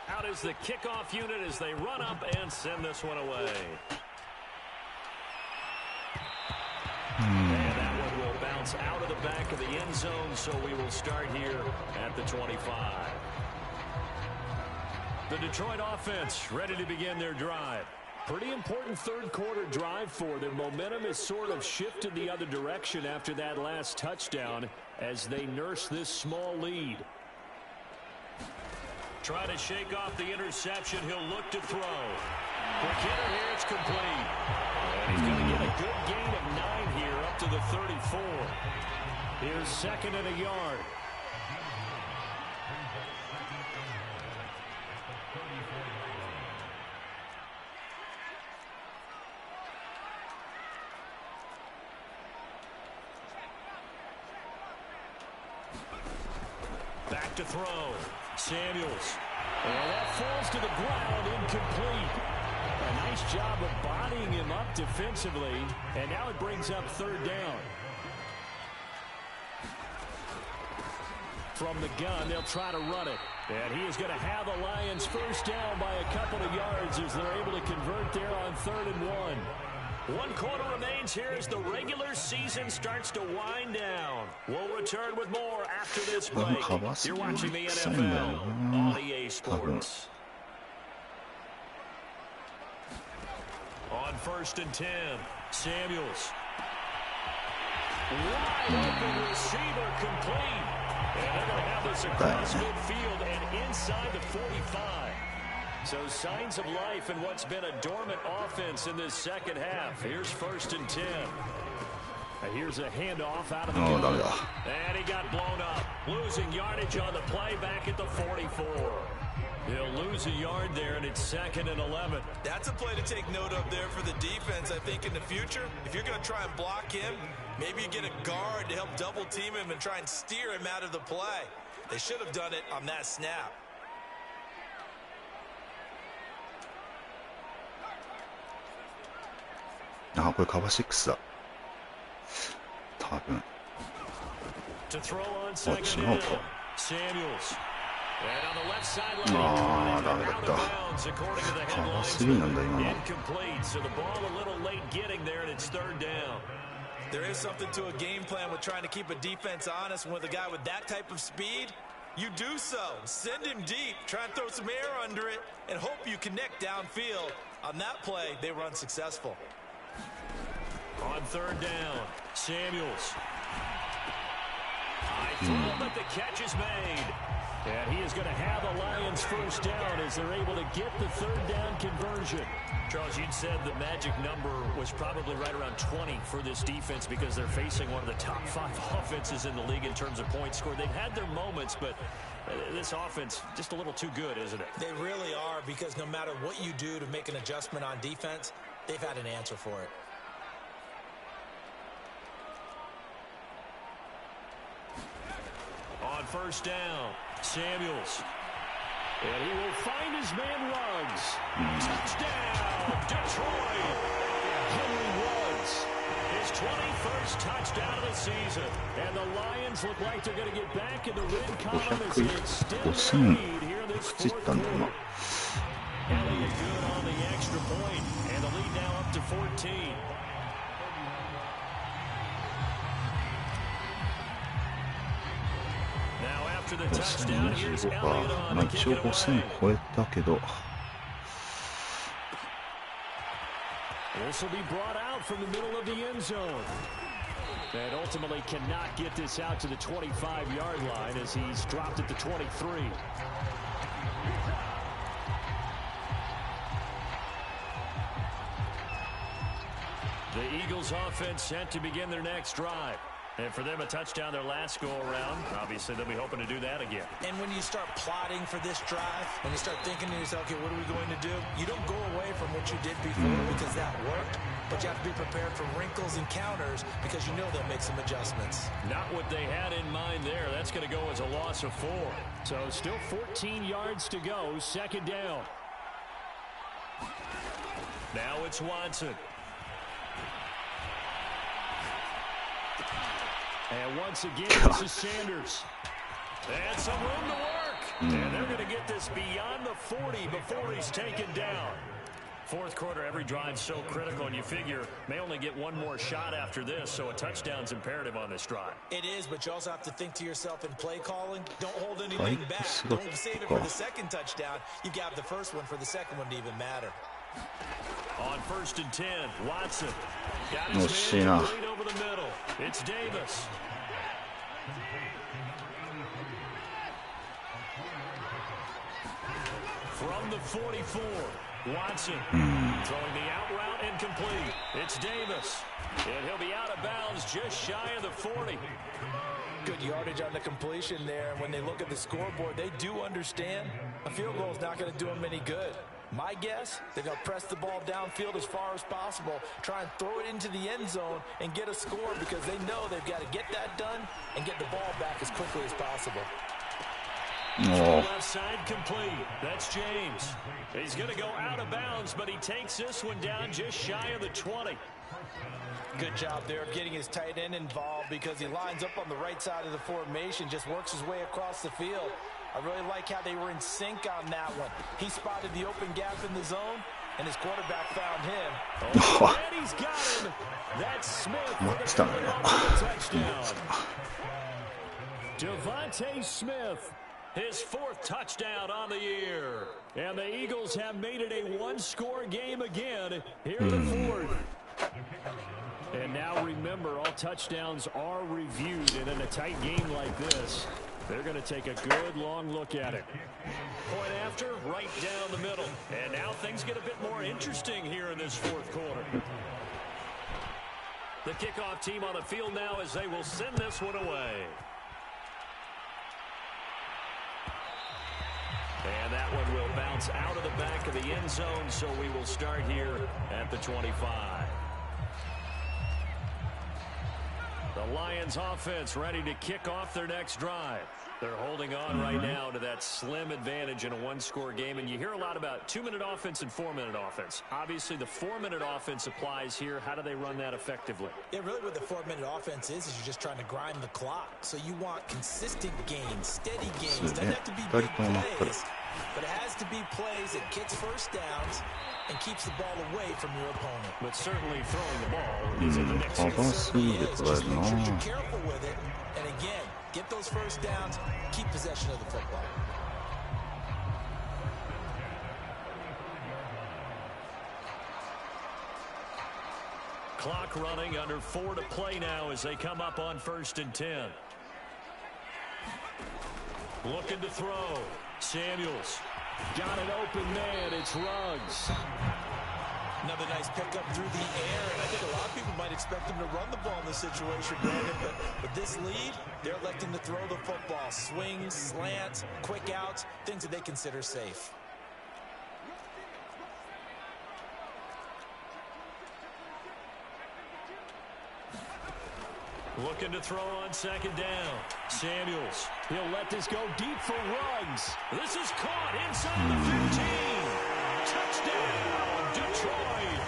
[SPEAKER 2] Out is the kickoff unit as they run up and send this one away. And that one will bounce out of the back of the end zone, so we will start here at the 25. The Detroit offense ready to begin their drive. Pretty important third quarter drive for them. Momentum has sort of shifted the other direction after that last touchdown as they nurse this small lead. Try to shake off the interception. He'll look to throw. Quick hitter here. It's complete. And he's going to get a good gain of 9 here up to the 34. Here's second and a yard. Back to throw. Samuels. And that falls to the ground, incomplete. A nice job of bodying him up defensively. And now it brings up third down. From the gun, they'll try to run it. And he is going to have the Lions first down by a couple of yards as they're able to convert there on 3rd and 1. 1 quarter remains here as the regular season starts to wind down. We'll return with more after this break. You're watching the NFL on EA Sports. On 1st and 10, Samuels. Wide open receiver complete. And they're going to have this across midfield and inside the 45. So signs of life in what's been a dormant offense in this second half. Here's 1st and 10. Here's a handoff out of the gun. And he got blown up. Losing yardage on the play back at the 44. He'll lose a yard there, and it's 2nd and 11.
[SPEAKER 3] That's a play to take note of there for the defense, I think, in the future. If you're going to try and block him, maybe you get a guard to help double team him and try and steer him out of the play. They should have done it on that snap.
[SPEAKER 1] Ah, これカバー6だ。多分。
[SPEAKER 2] To throw on second down. Samuels. And on the left sideline,
[SPEAKER 1] ダメだった。カバー3なんだ今の。
[SPEAKER 2] incomplete. So the ball a little late getting there, and it's 3rd down.
[SPEAKER 3] There is something to a game plan with trying to keep a defense honest. With a guy with that type of speed, you do so. Send him deep, try and throw some air under it, and hope you connect downfield. On that play, they were unsuccessful.
[SPEAKER 2] On 3rd down, Samuels. I throw, but the catch is made. And he is going to have the Lions first down as they're able to get the 3rd down conversion. Charles, you'd said the magic number was probably right around 20 for this defense because they're facing one of the top 5 offenses in the league in terms of points scored. They've had their moments, but this offense just a little too good, isn't it?
[SPEAKER 3] They really are, because no matter what you do to make an adjustment on defense, they've had an answer for it.
[SPEAKER 2] On 1st down, Samuels. And he will find his man Ruggs. Touchdown, Detroit. Henry Ruggs. His 21st touchdown of the season. And the Lions look like they're going to get back in the win column as they extend their lead here in this 4th quarter. And good on the extra point. And the lead now up to 14. Now after after the touchdown. Here's
[SPEAKER 1] 2025
[SPEAKER 2] Elliott
[SPEAKER 1] か。
[SPEAKER 2] on
[SPEAKER 1] まあ
[SPEAKER 2] to
[SPEAKER 1] 一
[SPEAKER 2] kick
[SPEAKER 1] 応
[SPEAKER 2] it away.
[SPEAKER 1] 5000超えたけど。
[SPEAKER 2] This will be brought out from the middle of the end zone. And ultimately cannot get this out to the 25-yard line as he's dropped at the 23. The Eagles offense set to begin their next drive. And for them, a touchdown their last go-around. Obviously, they'll be hoping to do that again.
[SPEAKER 3] And when you start plotting for this drive, when you start thinking to yourself, okay, what are we going to do? You don't go away from what you did before because that worked, but you have to be prepared for wrinkles and counters because you know they'll make some adjustments.
[SPEAKER 2] Not what they had in mind there. That's going to go as a loss of 4. So still 14 yards to go, second down. Now it's Watson. And once again, this is Sanders. And some room to work. And they're going to get this beyond the 40 before he's taken down. Fourth quarter, every drive so critical, and you figure may only get one more shot after this, so a touchdown's imperative on this drive.
[SPEAKER 3] It is, but you also have to think to yourself in play calling, don't hold anything back. Don't save it for the second touchdown. You've got the first one for the second one to even matter.
[SPEAKER 2] On 1st and 10, Watson got his man complete over the middle. It's Davis. From the 44, Watson throwing the out route incomplete. It's Davis, and he'll be out of bounds just shy of the 40.
[SPEAKER 3] Good yardage on the completion there. And when they look at the scoreboard, they do understand a field goal is not going to do them any good. My guess, they're going to press the ball downfield as far as possible, try and throw it into the end zone and get a score because they know they've got to get that done and get the ball back as quickly as possible.
[SPEAKER 2] Left side complete. That's James. He's going to go out of bounds, but he takes this one down just shy of the 20.
[SPEAKER 3] Good job there of getting his tight end involved because he lines up on the right side of the formation, just works his way across the field. I really like how they were in sync on that one. He spotted the open gap in the zone, and his quarterback found him.
[SPEAKER 2] Oh, and he's got him. That's Smith for the touchdown. Devontae Smith, his 4th touchdown on the year. And the Eagles have made it a one-score game again here in the 4th. And now remember, all touchdowns are reviewed, and in a tight game like this, they're going to take a good long look at it. Point after, right down the middle. And now things get a bit more interesting here in this 4th quarter. The kickoff team on the field now as they will send this one away. And that one will bounce out of the back of the end zone, so we will start here at the 25. The Lions offense ready to kick off their next drive. They're holding on right now to that slim advantage in a one-score game, and you hear a lot about 2-minute offense and 4-minute offense. Obviously, the 4-minute offense applies here. How do they run that effectively?
[SPEAKER 3] Yeah, really what the 4-minute offense is you're just trying to grind the clock. So you want consistent gains, steady gains. Doesn't have to be big plays, but it has to be plays that gets first downs and keeps the ball away from your opponent.
[SPEAKER 2] But certainly throwing the ball is in the mix.
[SPEAKER 3] It certainly is. Just make sure you're careful with it. And again, get those first downs, keep possession of the football.
[SPEAKER 2] Clock running, under 4 to play now as they come up on 1st and 10. Looking to throw. Samuels. Got an open man. It's Ruggs.
[SPEAKER 3] Another nice pickup through the air, and I think a lot of people might expect him to run the ball in this situation, Brandon, but with this lead, they're electing to throw the football. Swings, slants, quick outs, things that they consider safe.
[SPEAKER 2] Looking to throw on 2nd down. Samuels. He'll let this go deep for Ruggs. This is caught inside the 15. Touchdown, Detroit.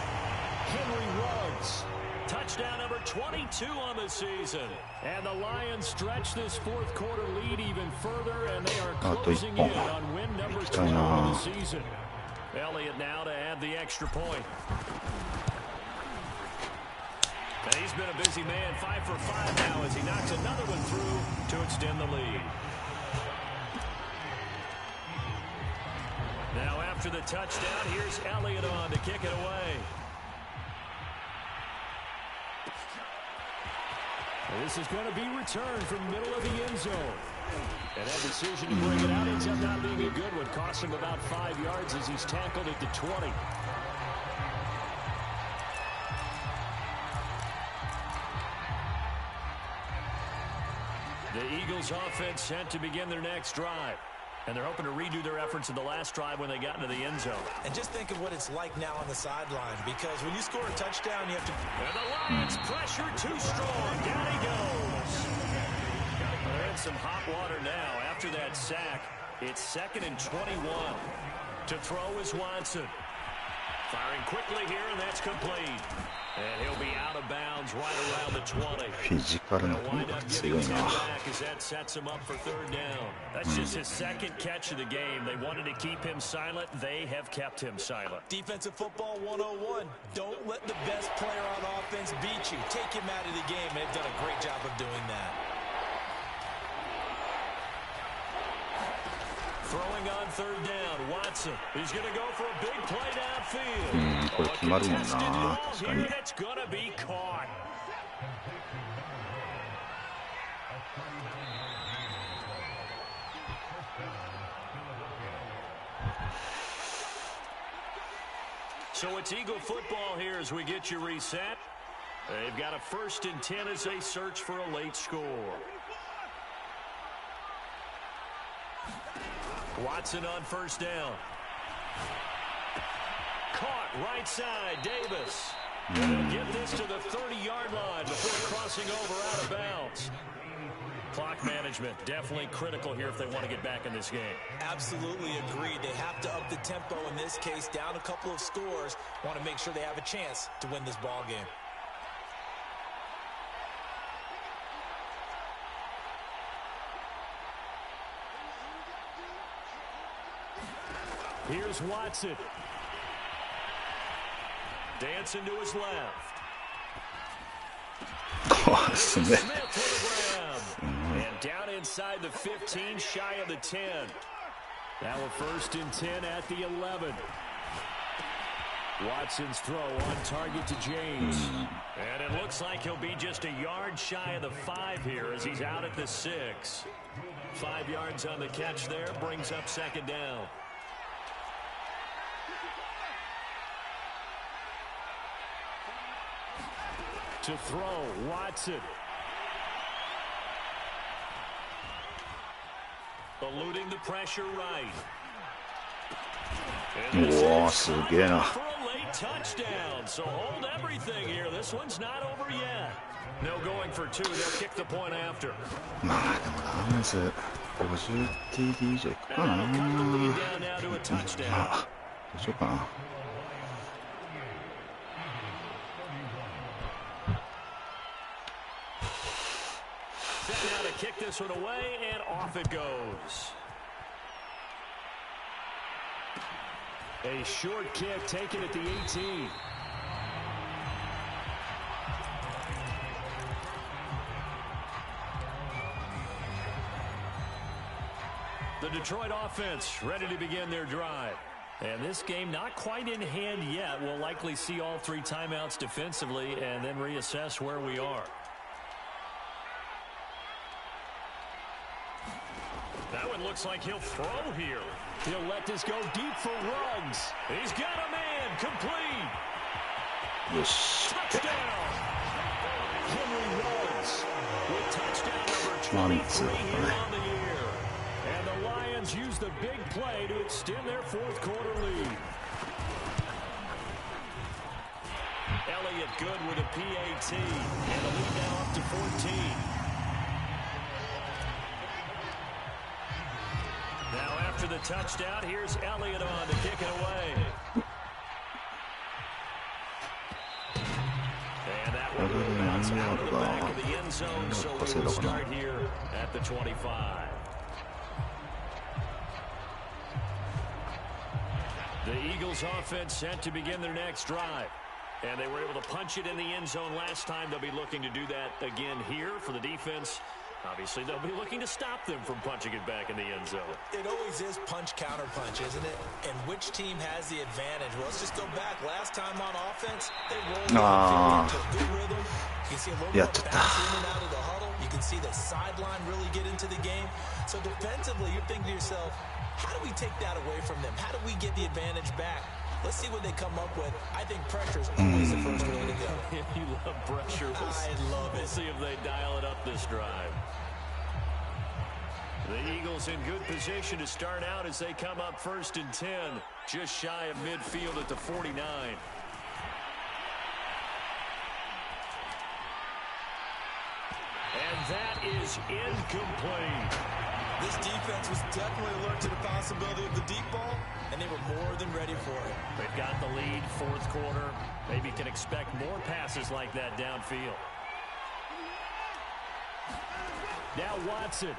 [SPEAKER 2] Henry Ruggs. Touchdown number 22 on the season. And the Lions stretch this 4th quarter lead even further, and they are closing in on win number 12 of the season. Elliott now to add the extra point. And he's been a busy man, 5 for 5 now as he knocks another one through to extend the lead. Now after the touchdown, here's Elliott on to kick it away. This is going to be returned from the middle of the end zone. And that decision to bring it out ends up not being a good one. Cost him about 5 yards as he's tackled at the 20. The Eagles offense sent to begin their next drive. And they're hoping to redo their efforts in the last drive when they got into the end zone.
[SPEAKER 3] And just think of what it's like now on the sideline, because when you score a touchdown, you have to...
[SPEAKER 2] And the Lions pressure too strong. Down he goes. They're in some hot water now. After that sack, it's 2nd and 21. To throw is Watson. Firing quickly here, and that's complete. And he'll be out of bounds right around the 20.
[SPEAKER 1] フィジカルの方が強いな。
[SPEAKER 2] That sets him up for 3rd down. That's just his 2nd catch of the game. They wanted to keep him silent. They have kept him silent.
[SPEAKER 3] Defensive football 101. Don't let the best player on offense beat you. Take him out of the game. They've done a great job of doing that.
[SPEAKER 2] Throwing on 3rd down, Watson. He's going to go for a big play downfield.
[SPEAKER 1] これ決まるもんな。確かに。
[SPEAKER 2] It's going to be caught. So it's Eagle football here as we get you reset. They've got a 1st and 10 as they search for a late score. Watson on 1st down. Caught right side, Davis. They'll get this to the 30-yard line before crossing over out of bounds. Clock management definitely critical here if they want to get back in this game.
[SPEAKER 3] Absolutely agreed. They have to up the tempo in this case, down a couple of scores. Want to make sure they have a chance to win this ball game.
[SPEAKER 2] Here's Watson. Dancing to his left.
[SPEAKER 1] Smith
[SPEAKER 2] with a grab. And down inside the 15, shy of the 10. Now a 1st and 10 at the 11. Watson's throw on target to James. And it looks like he'll be just a yard shy of the 5 here as he's out at the 6. 5 yards on the catch there, brings up 2nd down. To throw, Watson. Eluding the pressure right.
[SPEAKER 1] Whoa,すげえな。
[SPEAKER 2] For a late touchdown. So hold everything here. This one's not over yet. No going for 2. They'll kick the point after.
[SPEAKER 1] まあでもラムズ 50TD 以上いくかな。まあどうしようかな。
[SPEAKER 2] Now to kick this one away, and off it goes. A short kick taken at the 18. The Detroit offense ready to begin their drive. And this game not quite in hand yet. We'll likely see all 3 timeouts defensively and then reassess where we are. That one looks like he'll throw here. He'll let this go deep for Ruggs. He's got a man complete. Touchdown. Henry Ruggs with touchdown number 23 here on the year. And the Lions use the big play to extend their 4th quarter lead. Elliott good with a PAT. And the lead now up to 14. Now after the touchdown, here's Elliott on to kick it away. And that one will bounce out of the back of the end zone, so we will start here at the 25. The Eagles offense set to begin their next drive. And they were able to punch it in the end zone last time. They'll be looking to do that again here for the defense. Obviously, they'll be looking to stop them from punching it back in the end zone.
[SPEAKER 3] It always is punch counter punch, isn't it? And which team has the advantage? Well, let's just go back. Last time on offense, they rolled into a good rhythm. You can see a little more bounce in and out of the huddle. You can see the sideline really get into the game. So defensively, you're thinking to yourself, how do we take that away from them? How do we get the advantage back? Let's see what they come up with. I think pressure is always the first way to go.
[SPEAKER 2] You love pressure.
[SPEAKER 3] I love it.
[SPEAKER 2] We'll see if they dial it up this drive. The Eagles in good position to start out as they come up 1st and 10, just shy of midfield at the 49. And that is incomplete.
[SPEAKER 3] This defense was definitely alert to the possibility of the deep ball, and they were more than ready for it.
[SPEAKER 2] They've got the lead, 4th quarter. Maybe can expect more passes like that downfield. Now Watson.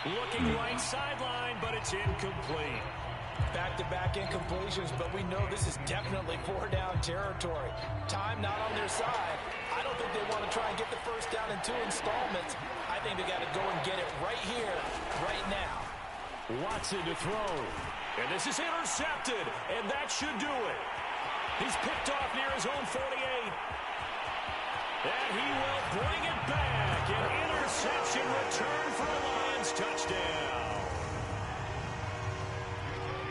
[SPEAKER 2] Looking right sideline, but it's incomplete.
[SPEAKER 3] Back-to-back incompletions, but we know this is definitely 4-down territory. Time not on their side. I don't think they want to try and get the first down in 2 installments. I think they got to go and get it right here, right now.
[SPEAKER 2] Watson to throw. And this is intercepted, and that should do it. He's picked off near his own 48. And he will bring it back. An interception return for a Lions touchdown.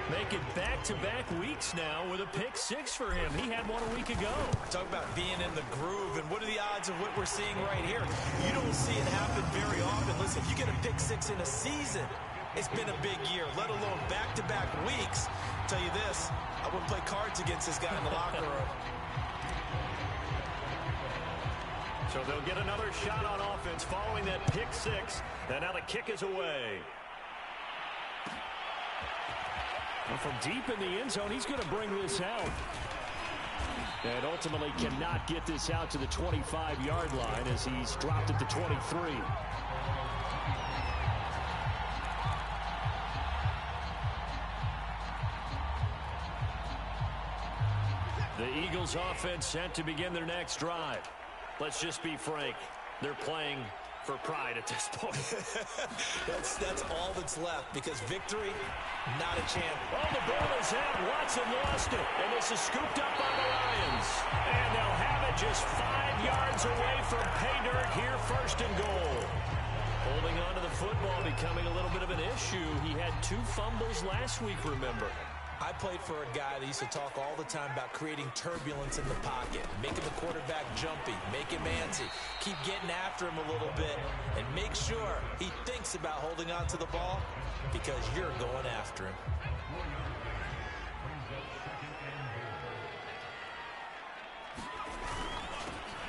[SPEAKER 2] Make it back-to-back weeks now with a pick 6 for him. He had one a week ago.
[SPEAKER 3] Talk about being in the groove, and what are the odds of what we're seeing right here? You don't see it happen very often. Listen, you get a pick 6 in a season, it's been a big year, let alone back-to-back weeks. I'll tell you this, I wouldn't play cards against this guy in the locker room.
[SPEAKER 2] So they'll get another shot on offense following that pick 6, and now the kick is away. Well, from deep in the end zone, he's going to bring this out. And ultimately cannot get this out to the 25-yard line as he's dropped at the 23. The Eagles offense set to begin their next drive. Let's just be frank. They're playing for pride at this point.
[SPEAKER 3] That's all that's left, because victory, not a chance.
[SPEAKER 2] Oh, the ball is out. Watson lost it. And this is scooped up by the Lions. And they'll have it just 5 yards away from pay dirt here, 1st and goal. Holding on to the football becoming a little bit of an issue. He had 2 fumbles last week, remember.
[SPEAKER 3] I played for a guy that used to talk all the time about creating turbulence in the pocket, making the quarterback jumpy, make him antsy, keep getting after him a little bit, and make sure he thinks about holding on to the ball, because you're going after him.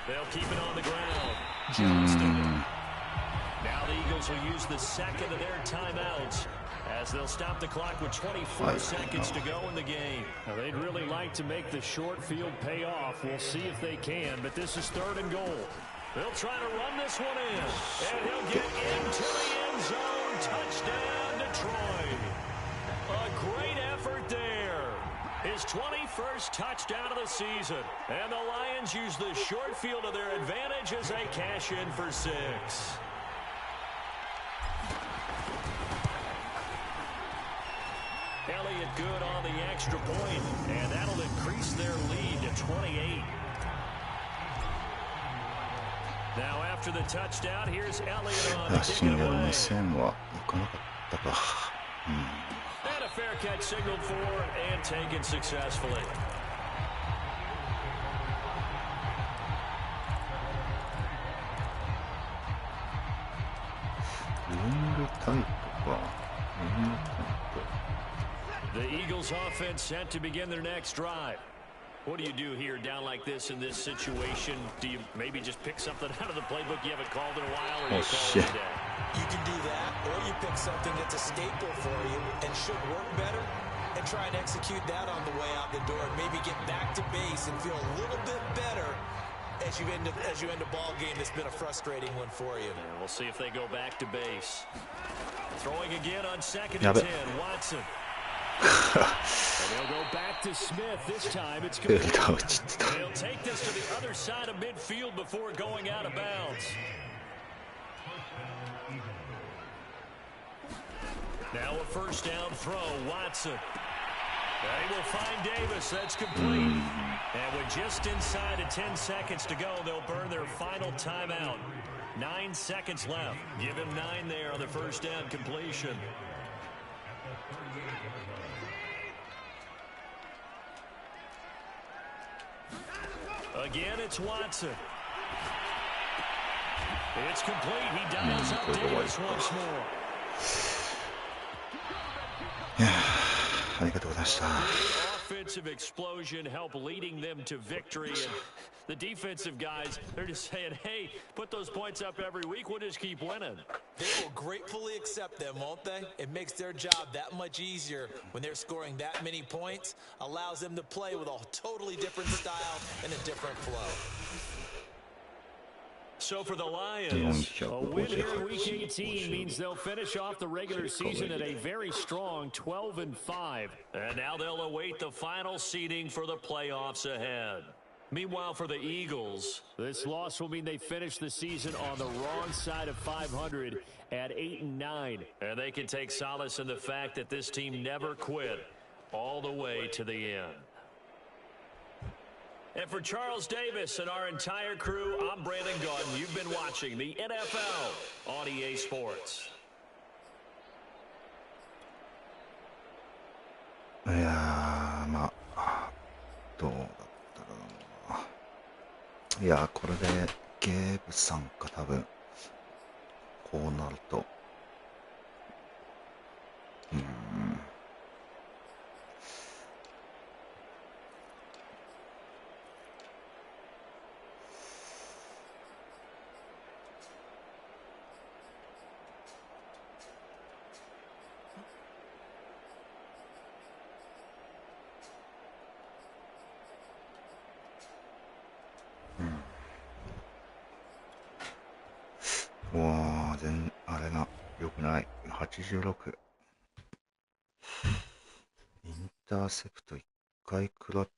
[SPEAKER 2] They'll keep it on the ground. Johnston. Now the Eagles will use the 2nd of their timeouts as they'll stop the clock with 24 seconds to go in the game. Now, they'd really like to make the short field pay off. We'll see if they can, but this is 3rd and goal. They'll try to run this one in, and he'll get into the end zone. Touchdown, Detroit. A great effort there. His 21st touchdown of the season. And the Lions use the short field to their advantage as they cash in for 6. Elliott good on the extra point, and that'll increase their lead to 28. Now after the touchdown, here's Elliott on the kick it away. And a fair catch signaled for and taken successfully. The Eagles offense set to begin their next drive. What do you do here down like this in this situation? Do you maybe just pick something out of the playbook you haven't called in a while, or you call it a day?
[SPEAKER 3] You can do that, or you pick something that's a staple for you and should work better, and try and execute that on the way out the door, and maybe get back to base and feel a little bit better as you end a ball game that's been a frustrating one for you.
[SPEAKER 2] Yeah, we'll see if they go back to base. Throwing again on 2nd and 10, Watson. And they'll go back to Smith. This time it's complete. They'll take this to the other side of midfield Now a first down throw, Watson. They will find Davis. That's complete. And with just inside of 10 seconds to go, they'll burn their final timeout. 9 seconds left. Give him 9 there on the first down completion. Again, it's Watson. It's complete. He dials up Davis once more.
[SPEAKER 1] ありがとうございました。
[SPEAKER 2] Offensive explosion help leading them to victory. And the defensive guys, they're just saying, hey, put those points up every week. We'll just keep winning.
[SPEAKER 3] They will gratefully accept them, won't they? It makes their job that much easier when they're scoring that many points. Allows them to play with a totally different style and a different flow.
[SPEAKER 2] So for the Lions, a win here in Week 18 means they'll finish off the regular season at a very strong 12-5. And now they'll await the final seeding for the playoffs ahead. Meanwhile, for the Eagles, this loss will mean they finish the season on the wrong side of 500 at 8-9. And they can take solace in the fact that this team never quit all the way to the end. And for Charles Davis and our entire crew, I'm Brandon Gaudin. You've been watching the NFL on EA Sports.
[SPEAKER 1] いやー、まあ、どうだったかな。いやー、これでゲーブさんか、多分。こうなると。うわー、あれが良くない。86。インターセプト1回食らっ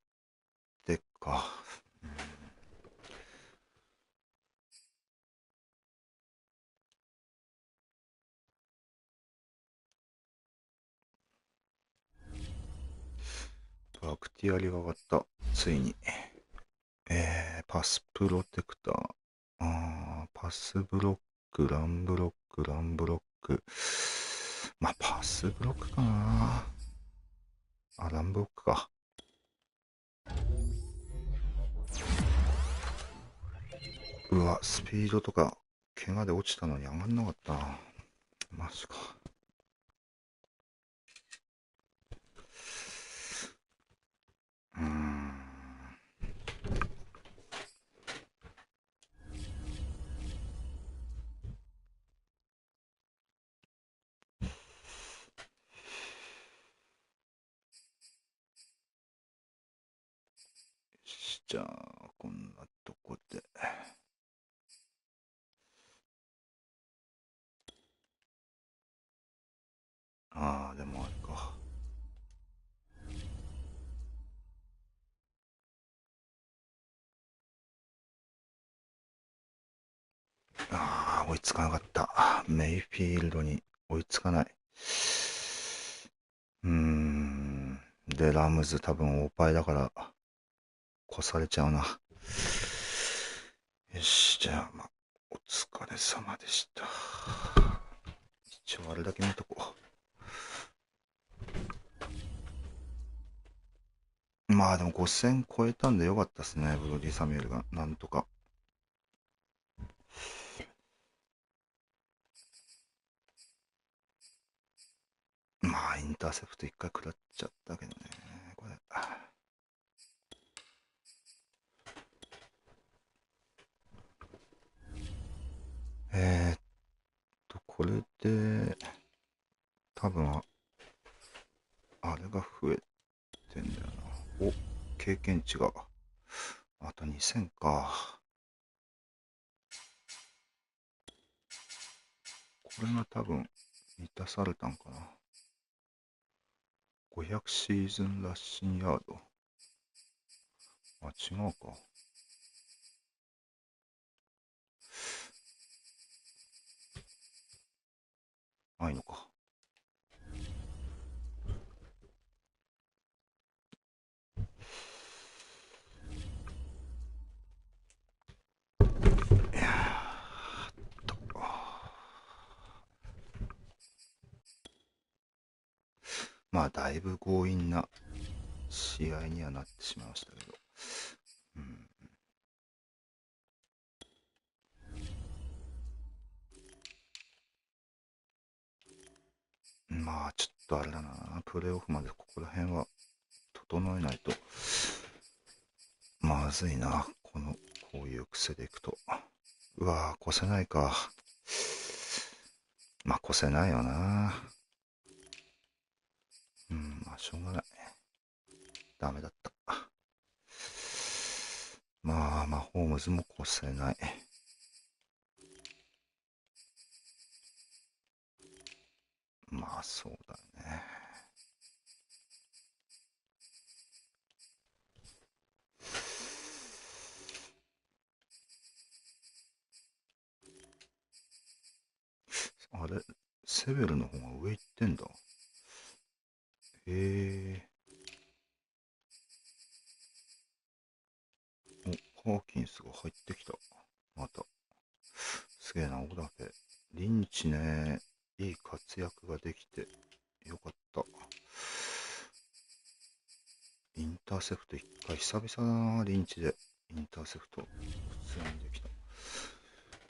[SPEAKER 1] てか。バクティアリが上がった。ついに。パスプロテクター。パスブロック、ランブロック、ランブロック。まあ、パスブロックかな。ランブロックか。うわ、スピードとか、怪我で落ちたのに上がんなかったな。マジか。じゃあ、こんなとこで。でもあれか。追いつかなかった。メイフィールドに追いつかない。で、ラムズ多分大パイだから、越されちゃうな。よし、じゃあ、お疲れ様でした。一応あれだけ見とこう。まあでも5000超えたんでよかったですね、ブロディ・サミュエルが。なんとか。まあ、インターセプト一回食らっちゃったけどね、これ。これで、多分、あれが増えてんだよな。お、経験値が。あと2000か。これが多分、満たされたんかな。500シーズンラッシンヤード。違うか。ないのか。あだいぶ強引な試合にはなってしまいましたけど、まあちょっとあれだな、プレーオフまでここら辺は整えないとまずいな、こういう癖でいくと。うわー、越せないか。まあ越せないよな。まあしょうがない。ダメだった。まあホームズも越せない。まあそうだね。あれ、セベルの方が上行ってんだ。お、ハーキンスが入ってきた。また。すげえな、オラフェ。リンチね、いい活躍ができてよかった。インターセプト1回、久々だな、リンチで。インターセプト、普通にできた。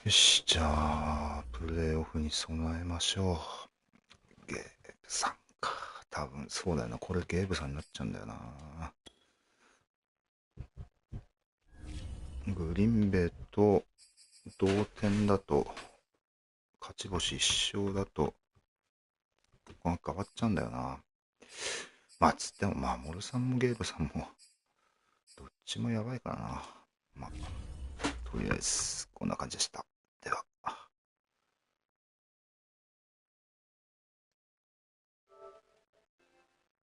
[SPEAKER 1] よし、じゃあ、プレーオフに備えましょう。ゲーブさんか。多分、そうだよな。これゲーブさんになっちゃうんだよな。グリンベと同点だと、勝ち星1勝だと、ここが変わっちゃうんだよな。まあ、つっても、まあ、モルさんもゲーブさんも、どっちもやばいからな。まあ、とりあえず、こんな感じでした。